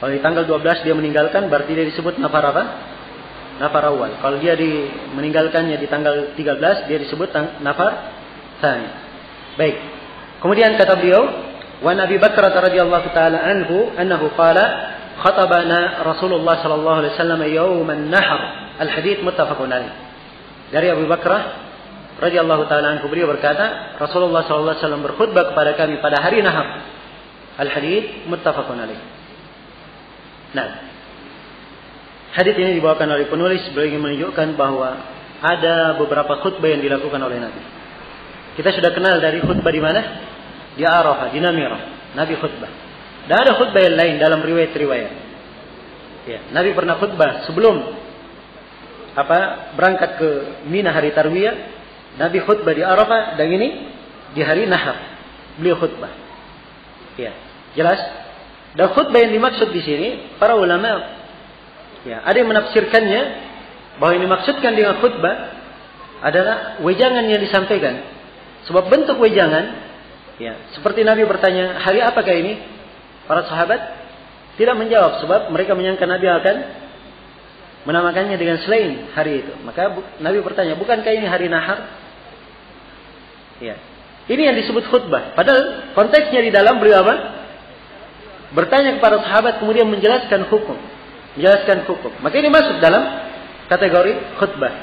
Kalau di tanggal 12 dia meninggalkan, berarti dia disebut nafar apa? Nafar awal. Kalau dia meninggalkannya di tanggal 13, dia disebut nafar tsani. Baik. Kemudian kata beliau, wa Nabi Bakar radhiyallahu taala anhu annahu qala khatabana Rasulullah sallallahu alaihi wasallam yauman nahar. Al-hadits muttafaqun alaih. Dari Abu Bakar radhiyallahu taala anhu, beliau berkata, Rasulullah sallallahu alaihi wasallam berkhutbah kepada kami pada hari nahar. Al-hadits muttafaqun alaih. Nah, hadis ini dibawakan oleh penulis, beliau ingin menunjukkan bahwa ada beberapa khutbah yang dilakukan oleh Nabi. Kita sudah kenal dari khutbah di mana? Di Arafah, di Namirah. Nabi khutbah. Dan ada khutbah yang lain dalam riwayat-riwayat. Nabi pernah khutbah sebelum berangkat ke Mina hari Tarwiyah. Nabi khutbah di Arafah, dan ini di hari Nahar. Beliau khutbah. Jelas? Dan khutbah yang dimaksud di sini, para ulama ada yang menafsirkannya bahwa ini maksudkan dengan khutbah adalah wejangan yang disampaikan. Sebab bentuk wejangan, seperti Nabi bertanya, hari apakah ini? Para sahabat tidak menjawab, sebab mereka menyangka Nabi akan menamakannya dengan selain hari itu. Maka Nabi bertanya, bukankah ini hari Nahar? Ini yang disebut khutbah. Padahal konteksnya di dalam beliau bertanya kepada sahabat, kemudian menjelaskan hukum. Maka ini masuk dalam kategori khutbah.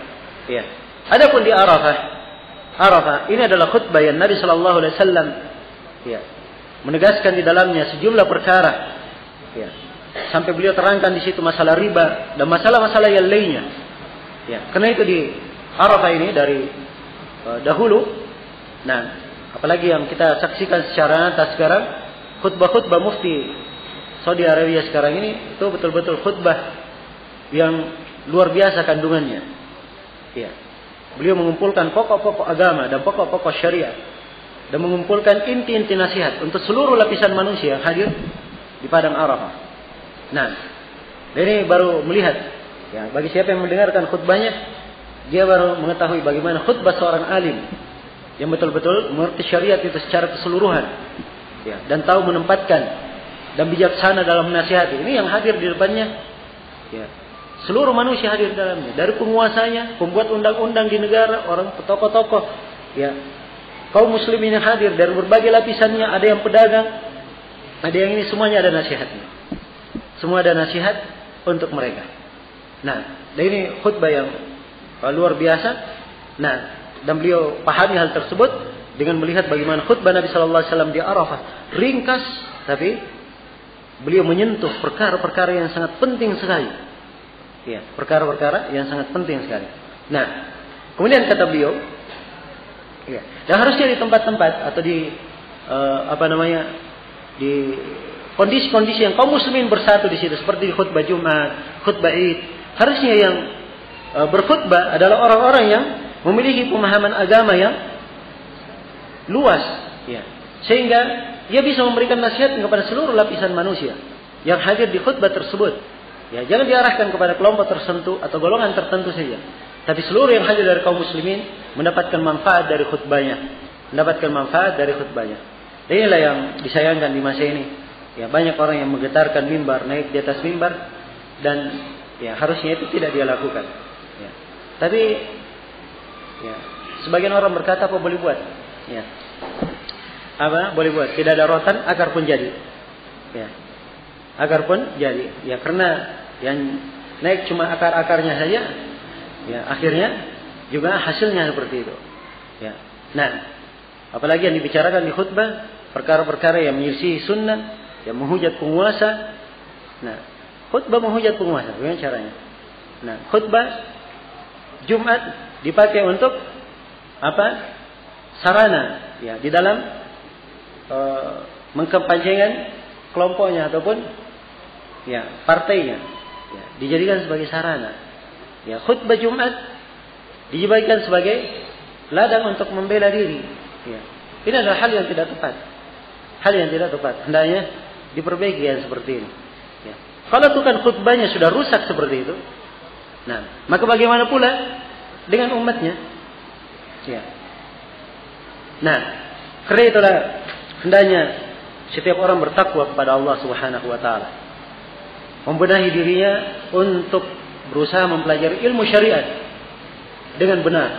Adapun di Arafah ini adalah khutbah yang Nabi sallallahu alaihi wasallam menegaskan di dalamnya sejumlah perkara. Sampai beliau terangkan di situ masalah riba dan masalah-masalah yang lainnya. Karena itu di Arafah ini dari dahulu. Nah, apalagi yang kita saksikan secara nyata sekarang, khutbah-khutbah mufti Saudi Arabia sekarang ini itu betul-betul khutbah yang luar biasa kandungannya. Beliau mengumpulkan pokok-pokok agama dan pokok-pokok syariat dan mengumpulkan inti-inti nasihat untuk seluruh lapisan manusia yang hadir di padang Arafah. Nah, ini baru melihat. Bagi siapa yang mendengarkan khutbahnya, dia baru mengetahui bagaimana khutbah seorang alim yang betul-betul mengerti syariat itu secara keseluruhan. ya, dan tahu menempatkan dan bijaksana dalam menasihati. Ini yang hadir di depannya. Ya. Seluruh manusia hadir di dalamnya. Dari penguasanya, pembuat undang-undang di negara, orang tokoh-tokoh, ya, kaum muslimin yang hadir dari berbagai lapisannya. Ada yang pedagang, ada yang ini, semuanya ada nasihatnya. Semua ada nasihat untuk mereka. Nah, dan ini khutbah yang luar biasa. Nah, dan beliau pahami hal tersebut dengan melihat bagaimana khutbah Nabi Sallallahu Alaihi Wasallam di Arafah, ringkas, tapi beliau menyentuh perkara-perkara yang sangat penting sekali. Ya, perkara-perkara yang sangat penting sekali. Nah, kemudian kata beliau, ya, dan harusnya di tempat-tempat atau di di kondisi-kondisi yang kaum muslimin bersatu di situ, seperti di khutbah Jumat, khutbah Id, harusnya yang berkhutbah adalah orang-orang yang memiliki pemahaman agama yang luas, ya, sehingga dia bisa memberikan nasihat kepada seluruh lapisan manusia yang hadir di khutbah tersebut. Ya, jangan diarahkan kepada kelompok tertentu atau golongan tertentu saja, tapi seluruh yang hadir dari kaum muslimin mendapatkan manfaat dari khutbahnya, mendapatkan manfaat dari khutbahnya. Dan inilah yang disayangkan di masa ini. Ya, banyak orang yang menggetarkan mimbar, naik di atas mimbar, dan ya harusnya itu tidak dia lakukan. Ya. Tapi ya, sebagian orang berkata, apa boleh buat? Ya. Apa boleh buat? Tidak ada rotan, akar pun jadi. Ya. Akar pun jadi. Ya, karena yang naik cuma akar-akarnya saja, ya akhirnya juga hasilnya seperti itu. Ya. Nah, apalagi yang dibicarakan di khutbah, perkara-perkara yang menyelisihi sunnah, yang menghujat penguasa. Nah, khutbah menghujat penguasa, bagaimana caranya? Nah, khutbah Jumat dipakai untuk apa? Sarana, ya, di dalam mengkampanyekan kelompoknya ataupun ya partainya, ya, dijadikan sebagai sarana. Ya, khutbah Jumat dijadikan sebagai ladang untuk membela diri. Ya. Ini adalah hal yang tidak tepat. Hal yang tidak tepat. Hendaknya diperbaiki yang seperti ini. Ya. Kalau bukan khutbahnya sudah rusak seperti itu, nah, maka bagaimana pula dengan umatnya? Ya. Nah, karena itulah hendaknya setiap orang bertakwa kepada Allah Subhanahu wa taala. Membenahi dirinya untuk berusaha mempelajari ilmu syariat dengan benar.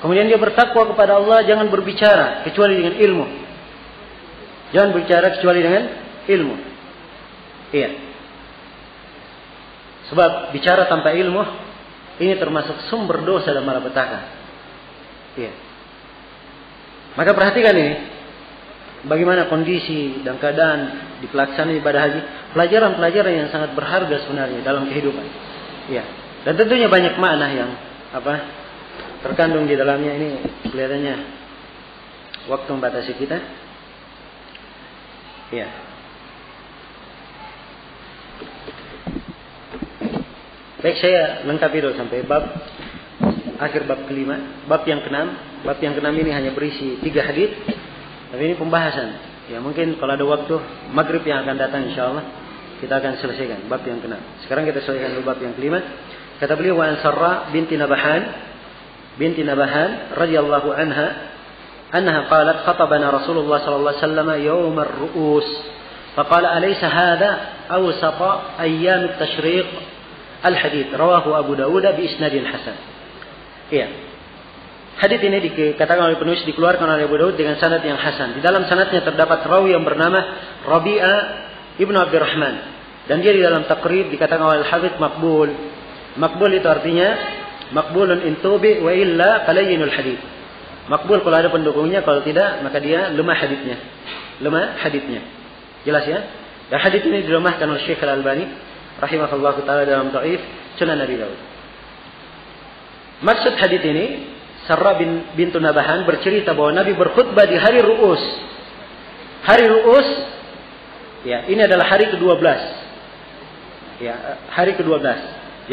Kemudian dia bertakwa kepada Allah, jangan berbicara kecuali dengan ilmu. Jangan berbicara kecuali dengan ilmu. Iya. Sebab bicara tanpa ilmu ini termasuk sumber dosa dan malapetaka. Iya. Maka perhatikan ini, bagaimana kondisi dan keadaan di pelaksanaan ibadah haji, pelajaran-pelajaran yang sangat berharga sebenarnya dalam kehidupan. Ya, dan tentunya banyak makna yang terkandung di dalamnya. Ini kelihatannya waktu membatasi kita. Ya. Baik, saya lengkapi dulu sampai akhir bab kelima, bab yang keenam. Bab yang keenam ini hanya berisi 3 hadits. Tapi ini pembahasan. Ya, mungkin kalau ada waktu maghrib yang akan datang insyaallah kita akan selesaikan bab yang keenam. Sekarang kita selesaikan dulu bab yang kelima. Kata beliau, wa Sarra binti Nabahan radhiyallahu anha annaha qalat khatabana Rasulullah sallallahu alaihi wasallam yawm ar-ru'us faqala alaysa hadha awsata ayyam at-tashriq al-hadith rawahu Abu Dawud bi isnadin hasan. Iya. Hadits ini dikatakan oleh penulis dikeluarkan oleh Abu Dawud dengan sanad yang hasan. Di dalam sanadnya terdapat rawi yang bernama Rabi'ah ibnu Abdurrahman, dan dia di dalam Taqrib dikatakan oleh Al-Hafidz maqbul. Maqbul itu artinya maqbulun in tubi wa illa qalayyinul hadits. Maqbul kalau ada pendukungnya, kalau tidak maka dia lemah haditsnya. Lemah haditsnya. Jelas ya? Dan hadits ini dilemahkan oleh Syekh Al-Albani rahimahullahu taala dalam Dhaif Sunan Abi Dawud. Maksud hadits ini, Sarra bintu Nabahan bercerita bahwa Nabi berkhutbah di hari Ru'us. Hari Ru'us, ya, ini adalah hari ke-12. Ya, hari ke-12.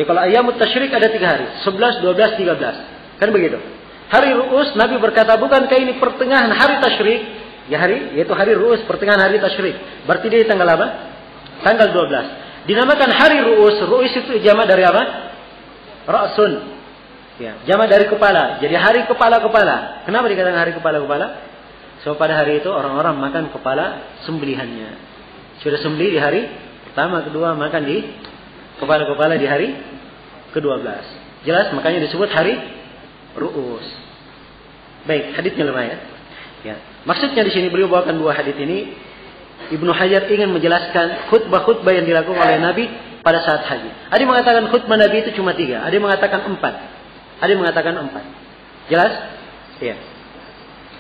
Ya, kalau ayyamut tasyrik ada 3 hari, 11, 12, 13. Kan begitu. Hari Ru'us, Nabi berkata, bukankah ini pertengahan hari tasyrik? Ya, yaitu hari Ru'us, pertengahan hari tasyrik. Berarti dia tanggal apa? Tanggal 12. Dinamakan hari Ru'us. Ru'us itu jamak dari apa? Ra'sun. Ya, jamak dari kepala. Jadi hari kepala-kepala. Kenapa dikatakan hari kepala-kepala? So pada hari itu orang-orang makan kepala sembelihannya. Sudah sembelih di hari pertama, kedua, makan di kepala-kepala di hari ke-12. Jelas, makanya disebut hari ru'us. Baik, haditsnya lemah ya. Ya. Maksudnya di sini beliau bawakan dua hadits ini. Ibnu Hajar ingin menjelaskan khutbah-khutbah yang dilakukan oleh Nabi pada saat haji. Ada yang mengatakan khutbah Nabi itu cuma 3. Ada yang mengatakan 4. Ada yang mengatakan 4. Jelas? Ya.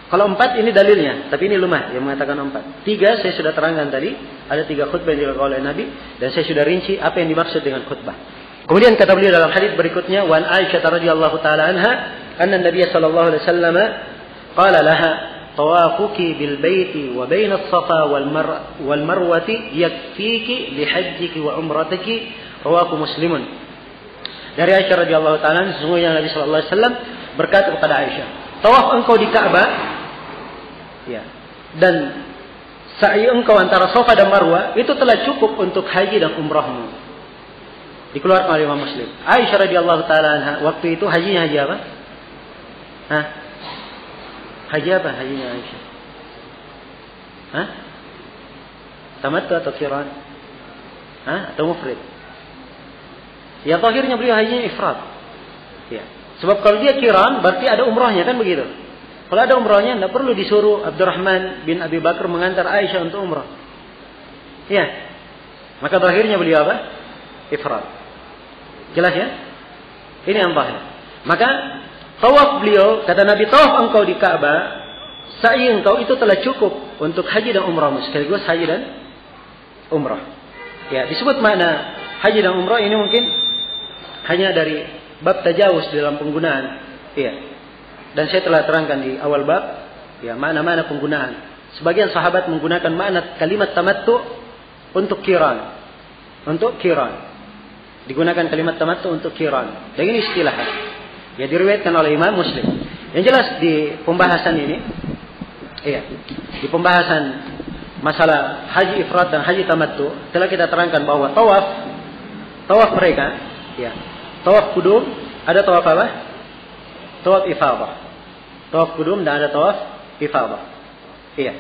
Kalau 4 ini dalilnya, tapi ini lemah yang mengatakan 4. 3 saya sudah terangkan tadi, ada 3 khutbah yang dilakukan oleh Nabi dan saya sudah rinci apa yang dimaksud dengan khutbah. Kemudian kata beliau dalam hadis berikutnya, wa an Aisyah radhiyallahu taala anha, anna Nabiy sallallahu alaihi wasallam qala laha tawafuki bil baiti wa baina as-safa wal marwati yakfiki li hajjiki wa umratiki, rawahu Muslimun. Dari Aisyah radhiyallahu taala, sesungguhnya Nabi sallallahu alaihi wasallam berkata kepada Aisyah, tawaf engkau di Ka'bah, ya, dan sa'i engkau antara Safa dan Marwah itu telah cukup untuk haji dan umrahmu. Dikeluarkan oleh Imam Muslim. Aisyah radhiyallahu taala anha waktu itu hajinya haji apa? Hah? Haji apa hajinya Aisyah? Hah? Tamattu atau qiran? Hah? Atau mufrid? Ya, akhirnya beliau hajinya ifrad. Ya. Sebab kalau dia qiran berarti ada umrahnya, kan begitu. Kalau ada umrahnya tidak perlu disuruh Abdurrahman bin Abi Bakar mengantar Aisyah untuk umrah. Ya. Maka akhirnya beliau apa? Ifrad. Jelas ya? Ini yang paham. Maka tawaf beliau, kata Nabi, tawaf engkau di Ka'bah, sa'i engkau itu telah cukup untuk haji dan umrahmu, sekaligus haji dan umrah. Ya, disebut makna haji dan umrah ini mungkin hanya dari bab tajawuz dalam penggunaan. Iya. Dan saya telah terangkan di awal bab, ya, mana-mana penggunaan. Sebagian sahabat menggunakan makna kalimat tamattu untuk qiran. Untuk qiran. Digunakan kalimat tamattu untuk qiran. Dan ini istilah. Ya, diriwayatkan oleh Imam Muslim. Yang jelas di pembahasan ini, iya, di pembahasan masalah haji ifrad dan haji tamattu telah kita terangkan bahwa tawaf mereka, ya, tawaf kudum, ada tawaf apa? Tawaf ifadah. Tawaf kudum dan ada tawaf ifadah. Iya.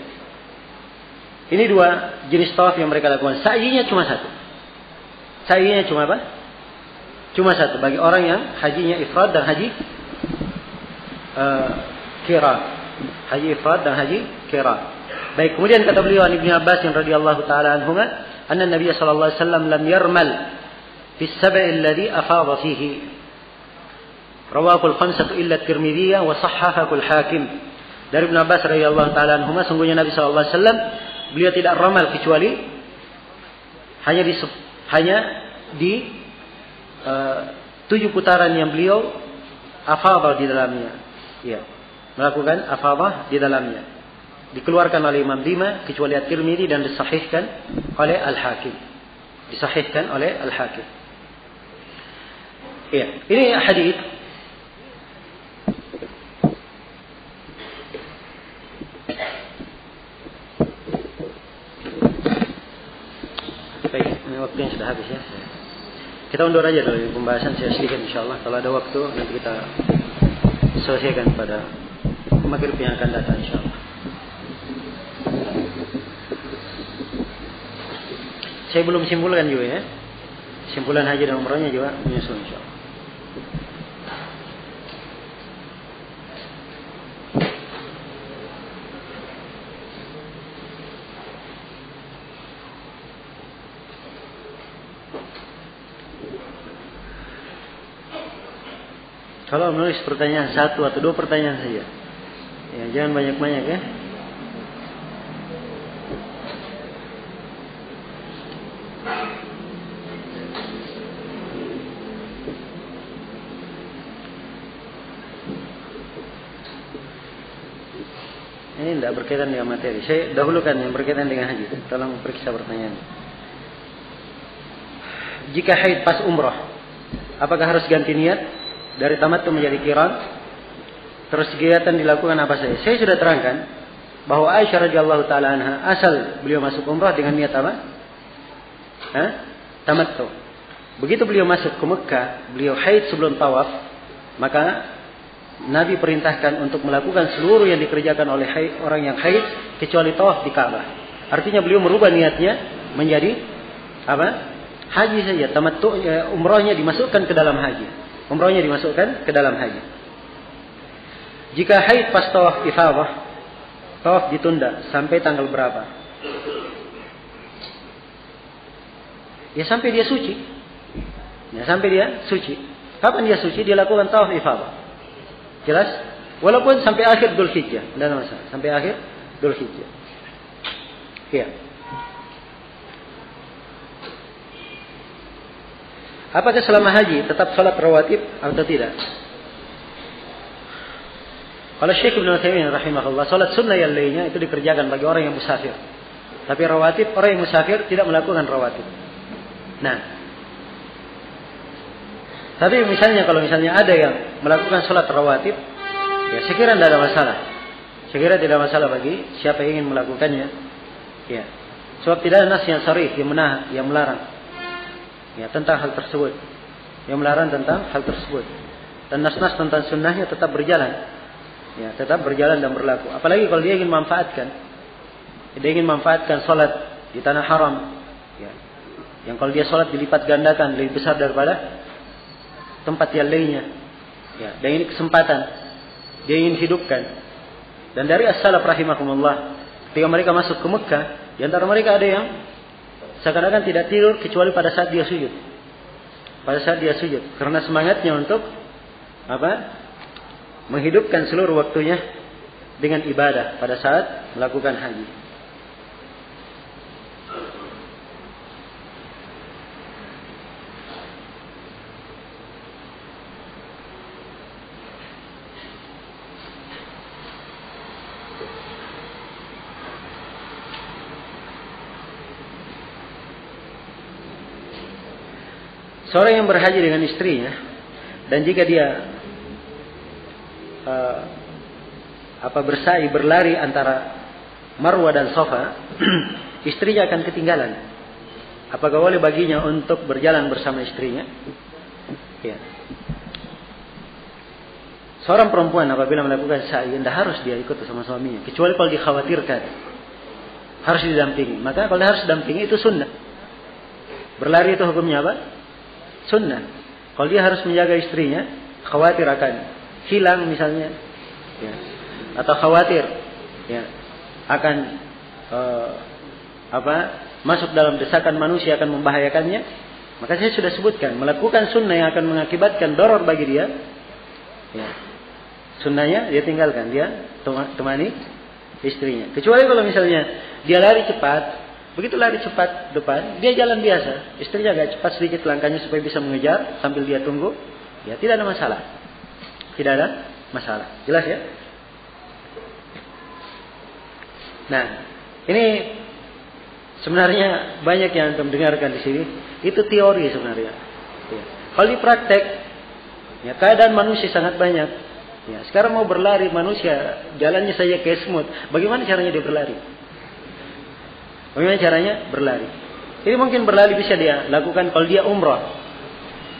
Ini dua jenis tawaf yang mereka lakukan. Sa'inya cuma satu. Sa'inya cuma apa? Cuma satu bagi orang yang hajinya ifrad dan haji qiran. Haji ifrad dan haji qiran. Baik, kemudian kata beliau an Ibnu Abbas radhiyallahu taala anhuma, anna Nabiy sallallahu alaihi wasallam lam yarmal fi as-sab'i alladhi afadha fihi. Rawahu al-khamsatu illa at-Tirmidzi wa sahhahahu al-Hakim. Dari Ibnu Abbas radhiyallahu taala anhuma, sungguhnya Nabi sallallahu alaihi wasallam beliau tidak ramal kecuali hanya di 7 putaran yang beliau afadha di dalamnya. Ya, melakukan afadha di dalamnya. Dikeluarkan oleh Imam Dima kecuali At-Tirmidzi dan disahihkan oleh Al-Hakim. Disahihkan oleh Al-Hakim. Ya, ini hadis baik, ini waktunya sudah habis ya. Kita undur aja dari pembahasan, saya sedikit insyaallah. Kalau ada waktu nanti kita selesaikan pada maghrib yang akan datang insyaallah. Saya belum simpulkan juga ya. Simpulan haji dan umrahnya juga menyusul insyaallah. Kalau menulis pertanyaan 1 atau 2 pertanyaan saja. Ya, jangan banyak-banyak ya. Ini tidak berkaitan dengan materi. Saya dahulukan yang berkaitan dengan haji. Tolong periksa pertanyaan. Jika haid pas umrah, apakah harus ganti niat? Dari tamattu menjadi qiran, terus kegiatan dilakukan apa saja? Saya sudah terangkan bahwa Aisyah radhiyallahu taala anha asal beliau masuk umrah dengan niat apa? Tamattu. Begitu beliau masuk ke Mekah, beliau haid sebelum tawaf, maka Nabi perintahkan untuk melakukan seluruh yang dikerjakan oleh orang yang haid kecuali tawaf di Ka'bah. Artinya beliau merubah niatnya menjadi apa? Haji saja. Tamattu, umrahnya dimasukkan ke dalam haji. Umrahnya dimasukkan ke dalam haji. Jika haid pas tawaf ifadah, tawaf ditunda sampai tanggal berapa? Ya sampai dia suci. Ya sampai dia suci. Kapan dia suci? Dia lakukan tawaf ifadah. Jelas? Walaupun sampai akhir Dzulhijjah, tidak ada masalah. Sampai akhir Dzulhijjah. Iya. Apakah selama haji tetap salat rawatib atau tidak? Kalau Syekh Ibnu Utsaimin rahimahullah, salat sunnah yang lainnya itu dikerjakan bagi orang yang musafir. Tapi rawatib, orang yang musafir tidak melakukan rawatib. Nah, tapi misalnya kalau misalnya ada yang melakukan sholat rawatib, ya saya kira tidak ada masalah. Saya kira tidak masalah bagi siapa yang ingin melakukannya. Ya, sebab tidak ada nas yang sharih yang melarang. Ya, tentang hal tersebut. Yang melarang tentang hal tersebut. Dan nas-nas tentang sunnahnya tetap berjalan. Ya, tetap berjalan dan berlaku. Apalagi kalau dia ingin manfaatkan. Dia ingin manfaatkan sholat di tanah haram. Ya, yang kalau dia sholat dilipat gandakan lebih besar daripada tempat yang lainnya. Ya, dan ini kesempatan dia ingin hidupkan. Dan dari as-salaf rahimahumullah, ketika mereka masuk ke Mekah, di antara mereka ada yang seakan-akan tidak tidur kecuali pada saat dia sujud. Pada saat dia sujud, karena semangatnya untuk apa? Menghidupkan seluruh waktunya dengan ibadah pada saat melakukan haji. Seorang yang berhaji dengan istrinya, dan jika dia bersa'i berlari antara Marwah dan Safa, istrinya akan ketinggalan. Apakah boleh baginya untuk berjalan bersama istrinya? Ya. Seorang perempuan apabila melakukan sa'i, tidak harus dia ikut bersama suaminya, kecuali kalau dikhawatirkan harus didampingi. Maka kalau harus didampingi itu sunnah. Berlari itu hukumnya apa? Sunnah. Kalau dia harus menjaga istrinya, khawatir akan hilang misalnya, ya, atau khawatir, ya, akan masuk dalam desakan manusia akan membahayakannya, maka saya sudah sebutkan melakukan sunnah yang akan mengakibatkan doror bagi dia, ya, sunnahnya dia tinggalkan, dia temani istrinya. Kecuali kalau misalnya dia lari cepat. Begitu lari cepat depan, dia jalan biasa. Istrinya agak cepat sedikit langkahnya supaya bisa mengejar sambil dia tunggu. Ya, tidak ada masalah. Tidak ada masalah. Jelas ya? Nah, ini sebenarnya banyak yang antum dengarkan di sini. Itu teori sebenarnya. Ya. Kalau di praktek, ya, keadaan manusia sangat banyak. Ya, sekarang mau berlari manusia jalannya saja kayak semut. Bagaimana caranya dia berlari? Bagaimana caranya berlari? Ini mungkin berlari bisa dia lakukan kalau dia umrah.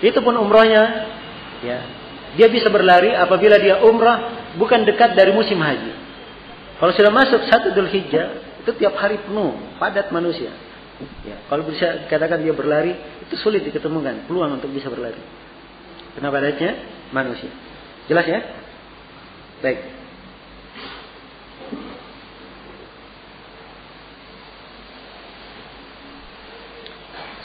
Itu pun umrahnya, ya, dia bisa berlari apabila dia umrah bukan dekat dari musim haji. Kalau sudah masuk 1 Dzulhijjah, itu tiap hari penuh, padat manusia. Ya, kalau bisa katakan dia berlari, itu sulit diketemukan peluang untuk bisa berlari. Kenapa padatnya manusia? Jelas ya? Baik.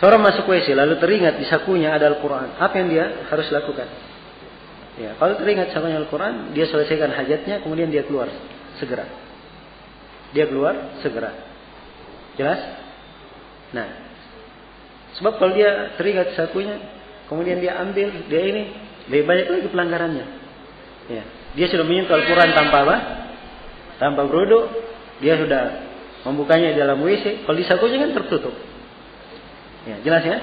Seorang masuk WC lalu teringat di sakunya ada Al-Quran. Apa yang dia harus lakukan? Ya, kalau teringat sama Al-Quran, dia selesaikan hajatnya, kemudian dia keluar segera. Dia keluar segera. Jelas? Nah, sebab kalau dia teringat di sakunya, kemudian dia ambil, dia ini lebih banyak lagi pelanggarannya. Ya, dia sudah menyentuh Al-Quran tanpa apa? Tanpa berwudu, dia sudah membukanya di dalam WC. Kalau di sakunya kan tertutup. Ya, jelas ya?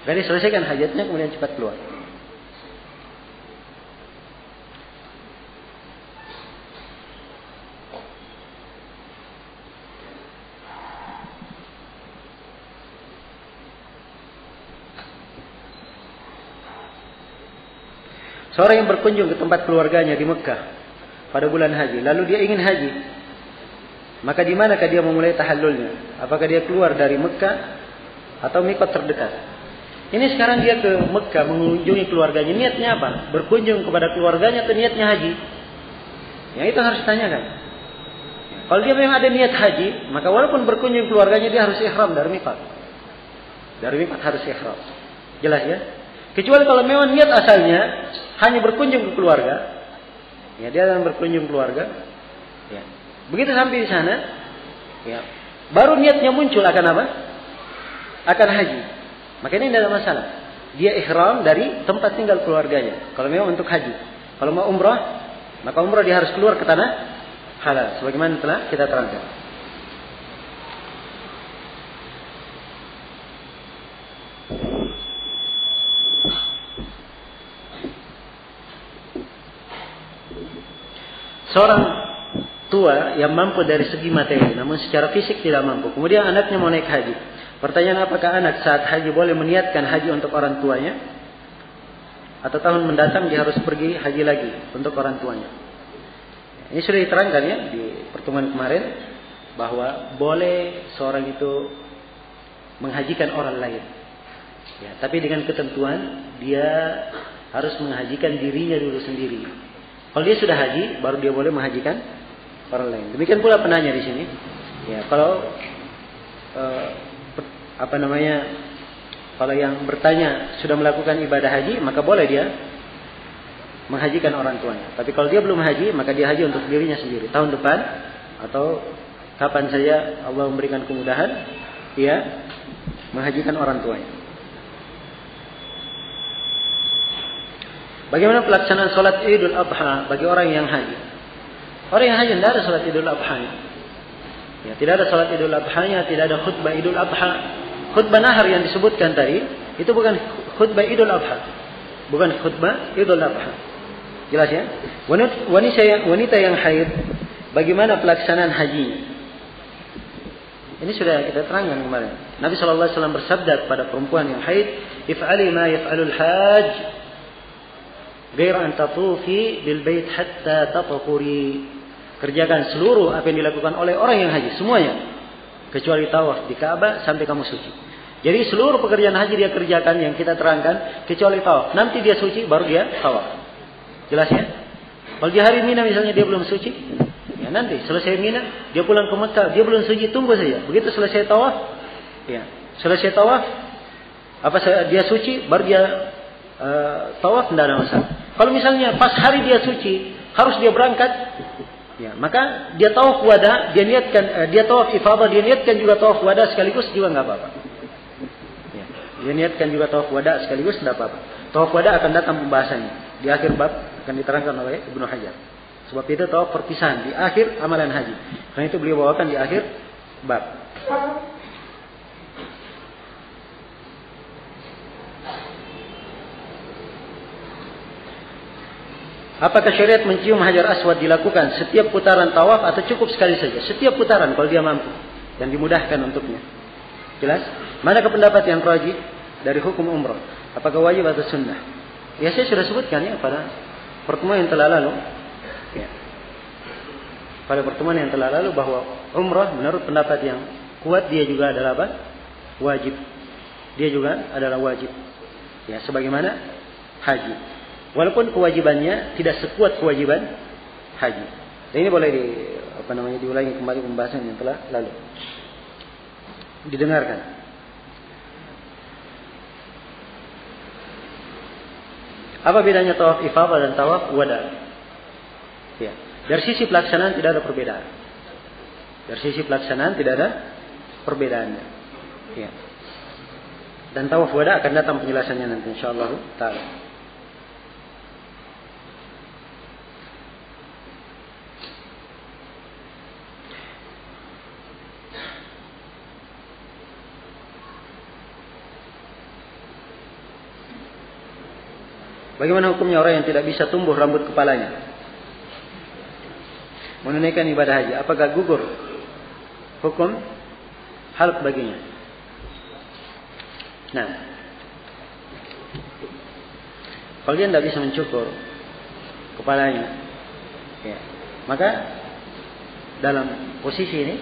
Jadi selesaikan hajatnya kemudian cepat keluar. Seorang yang berkunjung ke tempat keluarganya di Mekah pada bulan haji, lalu dia ingin haji, maka di manakah dia memulai tahallulnya? Apakah dia keluar dari Mekah atau mikot terdekat? Ini sekarang dia ke Mekah mengunjungi keluarganya. Niatnya apa? Berkunjung kepada keluarganya atau niatnya haji? Ya, itu harus ditanyakan. Kalau dia memang ada niat haji, maka walaupun berkunjung keluarganya dia harus ihram dari mikot. Dari mikot harus ihram. Jelas ya? Kecuali kalau memang niat asalnya hanya berkunjung ke keluarga, ya dia akan berkunjung keluarga. Ya. Begitu sampai di sana, ya, baru niatnya muncul akan apa? Akan haji. Maka ini tidak ada masalah. Dia ihram dari tempat tinggal keluarganya. Kalau memang untuk haji. Kalau mau umrah, maka umrah dia harus keluar ke tanah halal. Sebagaimana telah kita terangkan. Seorang tua yang mampu dari segi materi, namun secara fisik tidak mampu. Kemudian anaknya mau naik haji. Pertanyaan, apakah anak saat haji boleh meniatkan haji untuk orang tuanya? Atau tahun mendatang dia harus pergi haji lagi untuk orang tuanya? Ini sudah diterangkan ya di pertemuan kemarin, bahwa boleh seorang itu menghajikan orang lain. Ya, tapi dengan ketentuan dia harus menghajikan dirinya dulu sendiri. Kalau dia sudah haji, baru dia boleh menghajikan orang lain. Demikian pula penanya di sini. Ya, kalau kalau yang bertanya sudah melakukan ibadah haji, maka boleh dia menghajikan orang tuanya. Tapi kalau dia belum haji, maka dia haji untuk dirinya sendiri. Tahun depan atau kapan saja Allah memberikan kemudahan, dia menghajikan orang tuanya. Bagaimana pelaksanaan sholat Idul Adha bagi orang yang haji? Orang yang haji tidak ada sholat Idul Adha. Ya, tidak ada sholat Idul Adha-nya, tidak ada khutbah Idul Adha. Khutbah nahar yang disebutkan tadi, itu bukan khutbah Idul Adha. Bukan khutbah Idul Adha. Jelas ya? Wanita yang haid, bagaimana pelaksanaan hajinya? Ini sudah kita terangkan kemarin. Nabi SAW bersabda kepada perempuan yang haid, "If'ali ma yaf'alul hajj, ghaira an tatufi bil bait hatta tatahuri." Kerjakan seluruh apa yang dilakukan oleh orang yang haji, semuanya, kecuali tawaf di Ka'bah sampai kamu suci. Jadi seluruh pekerjaan haji dia kerjakan yang kita terangkan, kecuali tawaf. Nanti dia suci, baru dia tawaf. Jelas ya? Kalau di hari Mina misalnya dia belum suci, ya nanti selesai Mina dia pulang ke Mekah, dia belum suci, tunggu saja. Begitu selesai tawaf, ya selesai tawaf, dia suci, baru dia tawaf, tidak ada masalah. Kalau misalnya pas hari dia suci harus dia berangkat, ya maka dia tawaf wada, dia niatkan, dia tawaf ifadah, dia niatkan juga tawaf wada sekaligus juga nggak apa-apa. Ya, dia niatkan juga tawaf wada sekaligus tidak apa-apa. Tawaf wada akan datang pembahasannya di akhir bab, akan diterangkan oleh Ibnu Hajar. Sebab itu tawaf perpisahan di akhir amalan haji. Karena itu beliau bawakan di akhir bab. Apakah syariat mencium hajar aswad dilakukan setiap putaran tawaf atau cukup sekali saja? Setiap putaran kalau dia mampu dan dimudahkan untuknya. Jelas? Manakah pendapat yang rajih dari hukum umrah? Apakah wajib atau sunnah? Ya saya sudah sebutkan ya pada pertemuan yang telah lalu. Ya. Pada pertemuan yang telah lalu bahwa umrah menurut pendapat yang kuat dia juga adalah apa? Wajib. Dia juga adalah wajib. Ya, sebagaimana haji. Walaupun kewajibannya tidak sekuat kewajiban haji. Dan ini boleh diulangi kembali pembahasan yang telah lalu. Didengarkan. Apa bedanya tawaf ifadah dan tawaf wada? Ya, dari sisi pelaksanaan tidak ada perbedaan. Dari sisi pelaksanaan tidak ada perbedaannya. Ya. Dan tawaf wada akan datang penjelasannya nanti insyaallah taala. Bagaimana hukumnya orang yang tidak bisa tumbuh rambut kepalanya menunaikan ibadah haji? Apakah gugur hukum halq baginya? Nah, kalau dia tidak bisa mencukur, kepalanya. Ya. Maka dalam posisi ini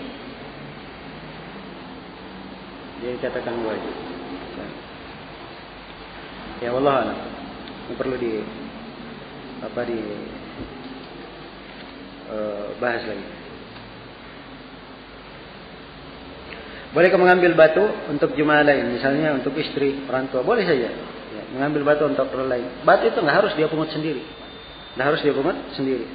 dia dikatakan wajib. Ya wallahu a'lam. Ini perlu bahas lagi. Bolehkah mengambil batu untuk jemaah lain, misalnya untuk istri, orang tua? Boleh saja. Ya, mengambil batu untuk orang lain. Batu itu nggak harus dia pungut sendiri. Nggak harus dia pungut sendiri.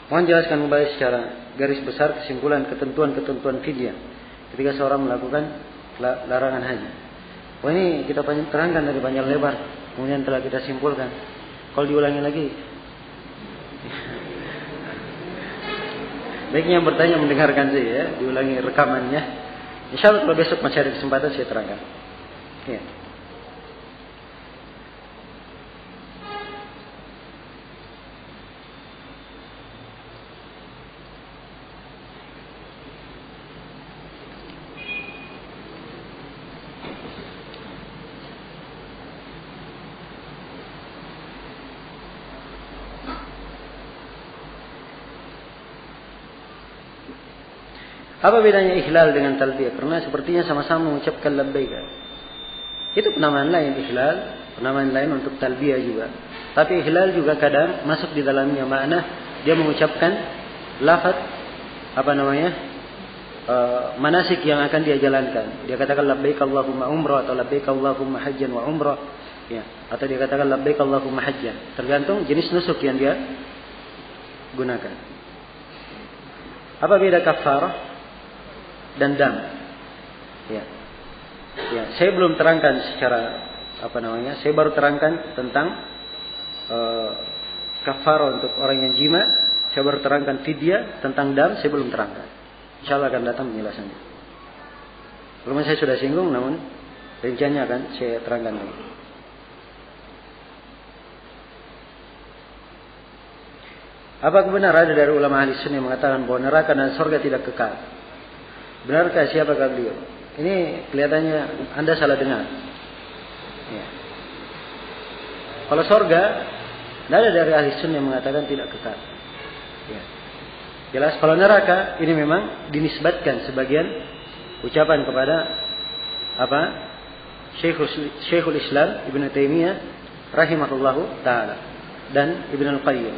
Mohon jelaskan kembali secara garis besar kesimpulan ketentuan-ketentuan fidyah ketika seorang melakukan larangan haji. Oh, ini kita terangkan dari panjang lebar, kemudian telah kita simpulkan. Kalau diulangi lagi, baiknya yang bertanya mendengarkan saja ya, diulangi rekamannya. Insya Allah kalau besok masih ada kesempatan saya terangkan. Ya. Apa bedanya ihlal dengan talbiyah? Karena sepertinya sama-sama mengucapkan labbaik. Itu penamaan lain ihlal, penamaan lain untuk talbiyah juga. Tapi ihlal juga kadang masuk di dalamnya makna dia mengucapkan lafaz manasik yang akan dia jalankan. Dia katakan labbaik Allahumma umrah atau labbaik Allahumma hajjan wa umrah. Ya, atau dia katakan labbaik Allahumma hajjan. Tergantung jenis nusuk yang dia gunakan. Apa beda kafarah dan dam? Ya. Ya, saya belum terangkan secara saya baru terangkan tentang kafarah untuk orang yang jima. Saya baru terangkan fidyah, tentang dam saya belum terangkan. Insyaallah akan datang penjelasannya. Belum saya sudah singgung, namun rinciannya akan saya terangkan lagi. Apa kebenaran ada dari ulama ahli sunnah yang mengatakan bahwa neraka dan surga tidak kekal? Benarkah, siapakah beliau? Ini kelihatannya Anda salah dengar. Ya. Kalau surga, tidak ada dari ahli sunnah yang mengatakan tidak kekal. Ya. Jelas kalau neraka ini memang dinisbatkan sebagian ucapan kepada Syekhul Islam Ibnu Taimiyah rahimahullahu taala dan Ibnu Al-Qayyim.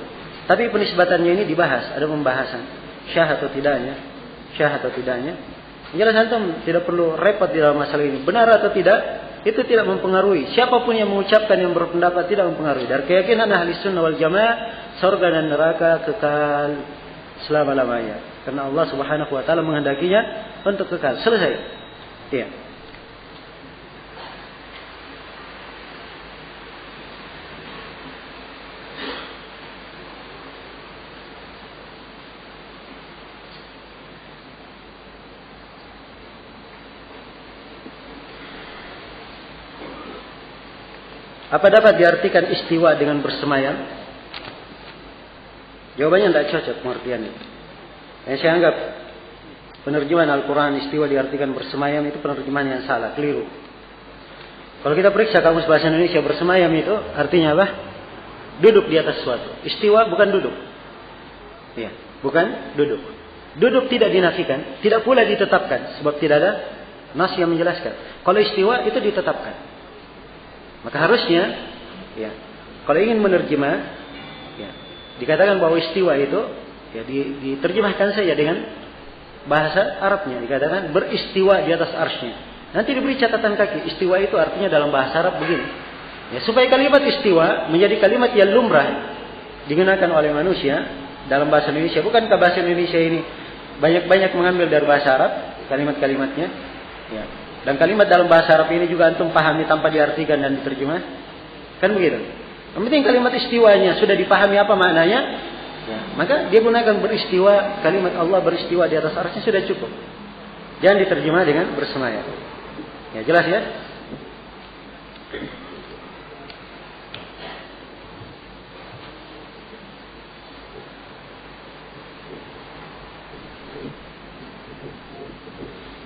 Tapi penisbatannya ini dibahas, ada pembahasan syah atau tidaknya. Jelas antum tidak perlu repot di dalam masalah ini. Benar atau tidak, itu tidak mempengaruhi. Siapapun yang mengucapkan, yang berpendapat, tidak mempengaruhi. Dari keyakinan ahli sunnah wal jamaah, surga dan neraka kekal selama-lamanya. Karena Allah subhanahu wa ta'ala menghendakinya untuk kekal. Selesai. Iya. Apa dapat diartikan istiwa dengan bersemayam? Jawabannya tidak cocok pengertiannya. Yang saya anggap penerjemahan Al-Quran istiwa diartikan bersemayam itu penerjemahan yang salah, keliru. Kalau kita periksa kamus bahasa Indonesia, bersemayam itu artinya apa? Duduk di atas sesuatu. Istiwa bukan duduk. Ya, bukan duduk. Duduk tidak dinafikan, tidak pula ditetapkan, sebab tidak ada nas yang menjelaskan. Kalau istiwa itu ditetapkan. Maka harusnya, ya, kalau ingin menerjemah, ya, dikatakan bahwa istiwa itu, ya, diterjemahkan saja dengan bahasa Arabnya. Dikatakan beristiwa di atas arsy-Nya. Nanti diberi catatan kaki. Istiwa itu artinya dalam bahasa Arab begini. Ya, supaya kalimat istiwa menjadi kalimat yang lumrah digunakan oleh manusia dalam bahasa Indonesia. Bukankah bahasa Indonesia ini banyak-banyak mengambil dari bahasa Arab kalimat-kalimatnya? Ya. Dan kalimat dalam bahasa Arab ini juga antum pahami tanpa diartikan dan diterjemah. Kan begitu. Yang penting kalimat istiwanya sudah dipahami apa maknanya, Ya, maka dia gunakan beristiwa, kalimat Allah beristiwa di atas arsy sudah cukup. Jangan diterjemah dengan bersemayam. Ya, jelas ya?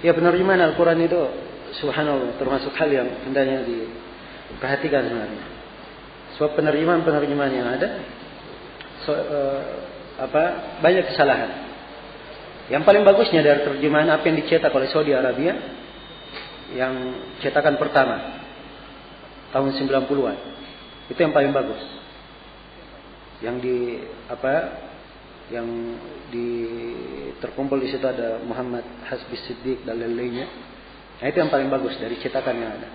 Ya, penerjemahan Al-Quran itu subhanallah termasuk hal yang hendaknya diperhatikan sebenarnya. Sebab penerjemahan yang ada banyak kesalahan. Yang paling bagusnya dari terjemahan apa yang dicetak oleh Saudi Arabia, yang cetakan pertama tahun 90-an. Itu yang paling bagus. Terkumpul di situ ada Muhammad Hasbi Siddiq dan lain-lainnya. Nah, itu yang paling bagus dari cetakan yang ada.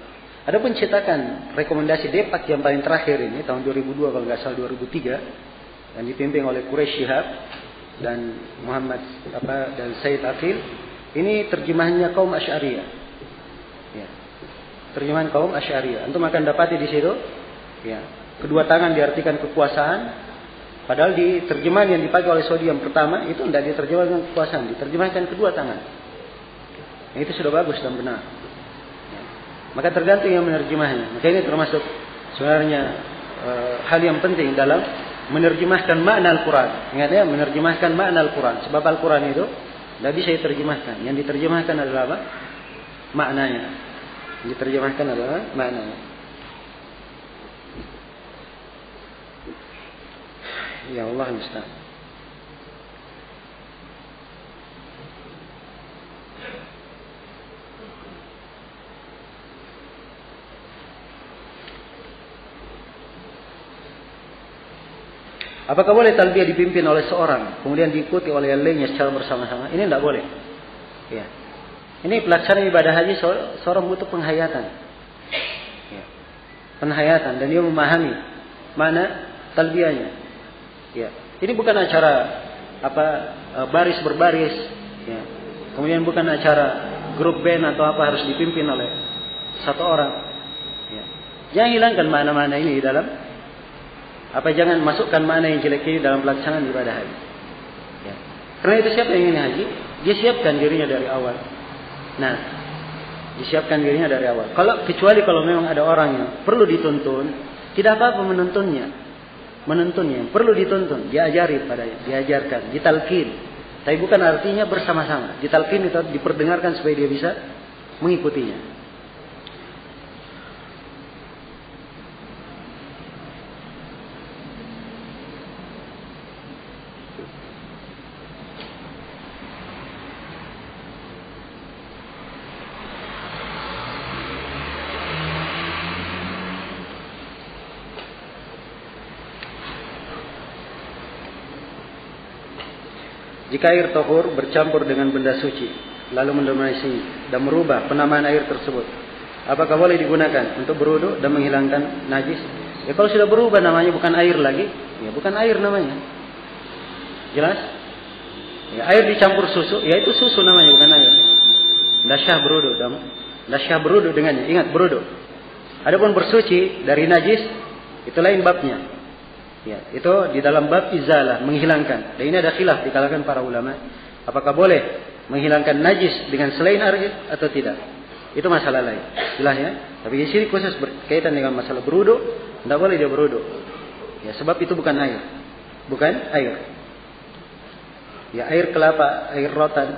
Adapun cetakan rekomendasi Depak yang paling terakhir ini tahun 2002 kalau nggak salah 2003 yang dipimpin oleh Quraish Shihab dan Muhammad dan Said Aqil, ini terjemahannya kaum Asy'ariyah. Ya. Terjemahan kaum Asy'ariyah. Antum akan dapati di situ ya, kedua tangan diartikan kekuasaan. Padahal di terjemahan yang dipakai oleh Saudi yang pertama itu tidak diterjemahkan dengan kekuasaan, diterjemahkan kedua tangan. Itu sudah bagus dan benar. Ya. Maka tergantung yang menerjemahnya. Maka ini termasuk sebenarnya hal yang penting dalam menerjemahkan makna Al-Quran. Ingat ya, menerjemahkan makna Al-Quran. Sebab Al-Quran itu tidak bisa diterjemahkan. Yang diterjemahkan adalah apa? Maknanya. Yang diterjemahkan adalah maknanya. Ya Allah musta'an. Apakah boleh talbiyah dipimpin oleh seorang, kemudian diikuti oleh yang lainnya secara bersama-sama? Ini tidak boleh. Ya. Ini pelaksanaan ibadah haji seorang butuh penghayatan. Ya. Penghayatan dan dia memahami mana talbiyahnya. Ya, ini bukan acara baris berbaris, ya. Kemudian bukan acara grup band atau apa harus dipimpin oleh satu orang. Ya. Jangan hilangkan mana-mana ini dalam jangan masukkan mana yang jelek ini dalam pelaksanaan ibadah haji. Ya. Karena itu siapa yang ingin haji, dia siapkan dirinya dari awal. Nah, disiapkan dirinya dari awal. Kecuali kalau memang ada orang yang perlu dituntun, tidak apa-apa menuntunnya, perlu dituntun, diajarkan, ditalkin. Tapi bukan artinya bersama-sama. Ditalkin itu diperdengarkan supaya dia bisa mengikutinya. Jika air tahur bercampur dengan benda suci, lalu mendominasi dan merubah penamaan air tersebut, apakah boleh digunakan untuk berwudu dan menghilangkan najis? Ya, kalau sudah berubah namanya bukan air lagi, ya bukan air namanya. Jelas? Ya, air dicampur susu, ya itu susu namanya, bukan air. Dasyah berwudu dengannya. Ingat, berwudu. Adapun bersuci dari najis, itu lain babnya. Ya, itu di dalam bab izalah, menghilangkan. Dan ini ada khilaf di kalangan para ulama, apakah boleh menghilangkan najis dengan selain air atau tidak. Itu masalah lain. Jelas ya. Tapi di sini khusus berkaitan dengan masalah berwudu, tidak boleh dia berwudu. Ya, sebab itu bukan air. Bukan air. Ya, air kelapa, air rotan.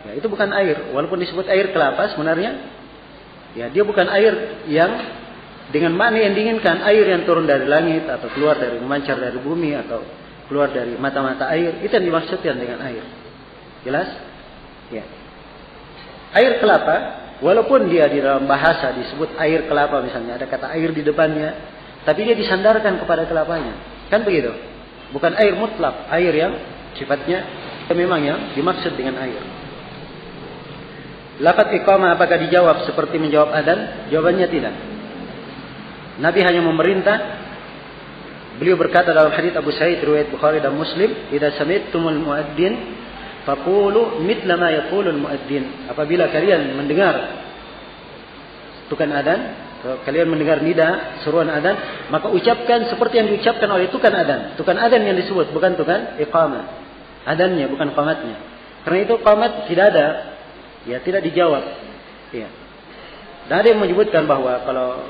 Ya, itu bukan air. Walaupun disebut air kelapa sebenarnya, ya dia bukan air yang dengan makna yang diinginkan, air yang turun dari langit atau keluar dari memancar dari bumi atau keluar dari mata-mata air, itu yang dimaksudkan dengan air. Jelas? Ya. Air kelapa, walaupun dia di dalam bahasa disebut air kelapa misalnya, ada kata air di depannya, tapi dia disandarkan kepada kelapanya. Kan begitu? Bukan air mutlak, air yang sifatnya memang yang dimaksud dengan air. Lafaz iqamah apakah dijawab seperti menjawab adzan? Jawabannya tidak. Nabi hanya memerintah. Beliau berkata dalam hadits Abu Sa'id riwayat Bukhari dan Muslim, "Idza sami'tumul muadzin faqulu mithla ma yaqulul muadzin." Apabila kalian mendengar tukang adzan, atau kalian mendengar nida, seruan adzan, maka ucapkan seperti yang diucapkan oleh tukang adzan. Tukang adzan yang disebut, bukan tukang iqamah. Adzannya bukan qamatnya. Karena itu qamat tidak ada, ya tidak dijawab. Ya. Dan ada yang menyebutkan bahwa kalau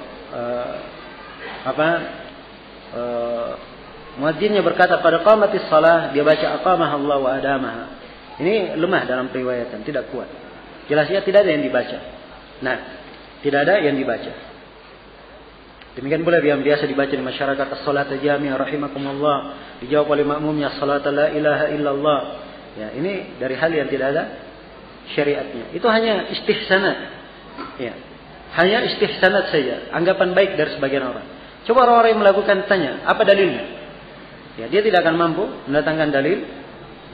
muadzinnya berkata pada qamatis shalah, dia baca aqamah Allah wa adamaha. Ini lemah dalam periwayatan, tidak kuat. Jelasnya tidak ada yang dibaca. Nah, tidak ada yang dibaca. Demikian pula yang biasa dibaca di masyarakat as-salat jami'ah rahimakumullah, dijawab oleh makmumnya salat la ilaha illallah. Ya, ini dari hal yang tidak ada syariatnya. Itu hanya istihsanat. Ya. Hanya istihsanat saja, anggapan baik dari sebagian orang. Coba orang-orang yang melakukan tanya, apa dalilnya? Ya, dia tidak akan mampu mendatangkan dalil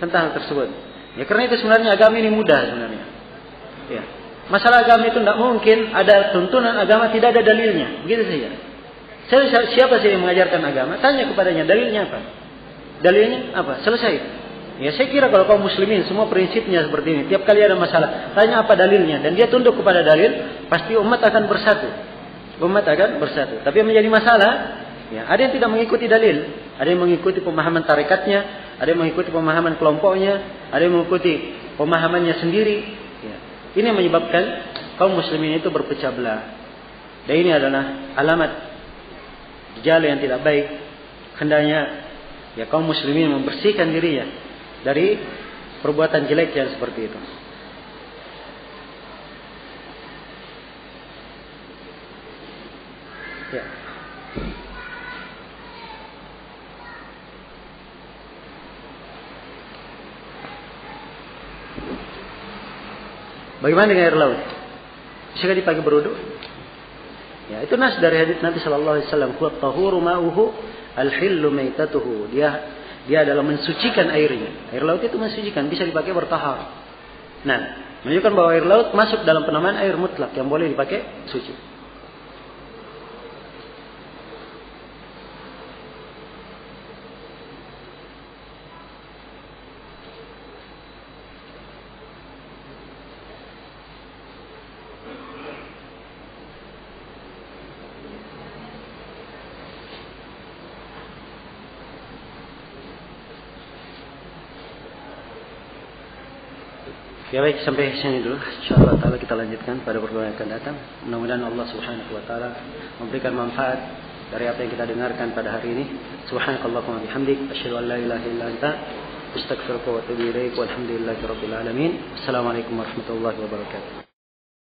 tentang hal tersebut. Ya, karena itu sebenarnya agama ini mudah sebenarnya. Ya. Masalah agama itu tidak mungkin ada tuntunan agama tidak ada dalilnya, begitu saja. Siapa sih yang mengajarkan agama? Tanya kepadanya, dalilnya apa? Dalilnya apa? Selesai. Ya, saya kira kalau kaum muslimin semua prinsipnya seperti ini. Tiap kali ada masalah, tanya apa dalilnya, dan dia tunduk kepada dalil, pasti umat akan bersatu. Umat akan bersatu. Tapi yang menjadi masalah, ya, ada yang tidak mengikuti dalil, ada yang mengikuti pemahaman tarekatnya, ada yang mengikuti pemahaman kelompoknya, ada yang mengikuti pemahamannya sendiri. Ya. Ini yang menyebabkan kaum muslimin itu berpecah belah. Dan ini adalah alamat gejala yang tidak baik. Hendaknya ya kaum muslimin membersihkan dirinya dari perbuatan jelek yang seperti itu. Ya. Bagaimana dengan air laut? Bisakah dipakai berwudu? Ya, itu nas dari hadits Nabi sallallahu alaihi wasallam, "Huwa tahuru ma'uhu al-hillu maitatuhu." Dia adalah mensucikan airnya. Air laut itu mensucikan, bisa dipakai bertahar. Nah, menunjukkan bahwa air laut masuk dalam penamaan air mutlak yang boleh dipakai suci. Ya baik, sampai sini dulu. InsyaAllah ta'ala kita lanjutkan pada pertemuan yang akan datang. Mudah-mudahan Allah subhanahu wa ta'ala memberikan manfaat dari apa yang kita dengarkan pada hari ini. Subhanakallahumma bihamdik, asyhadu an la ilaha illa anta, astaghfiruka wa atubu ilaik, walhamdulillahi rabbil alamin. Assalamualaikum warahmatullahi wabarakatuh.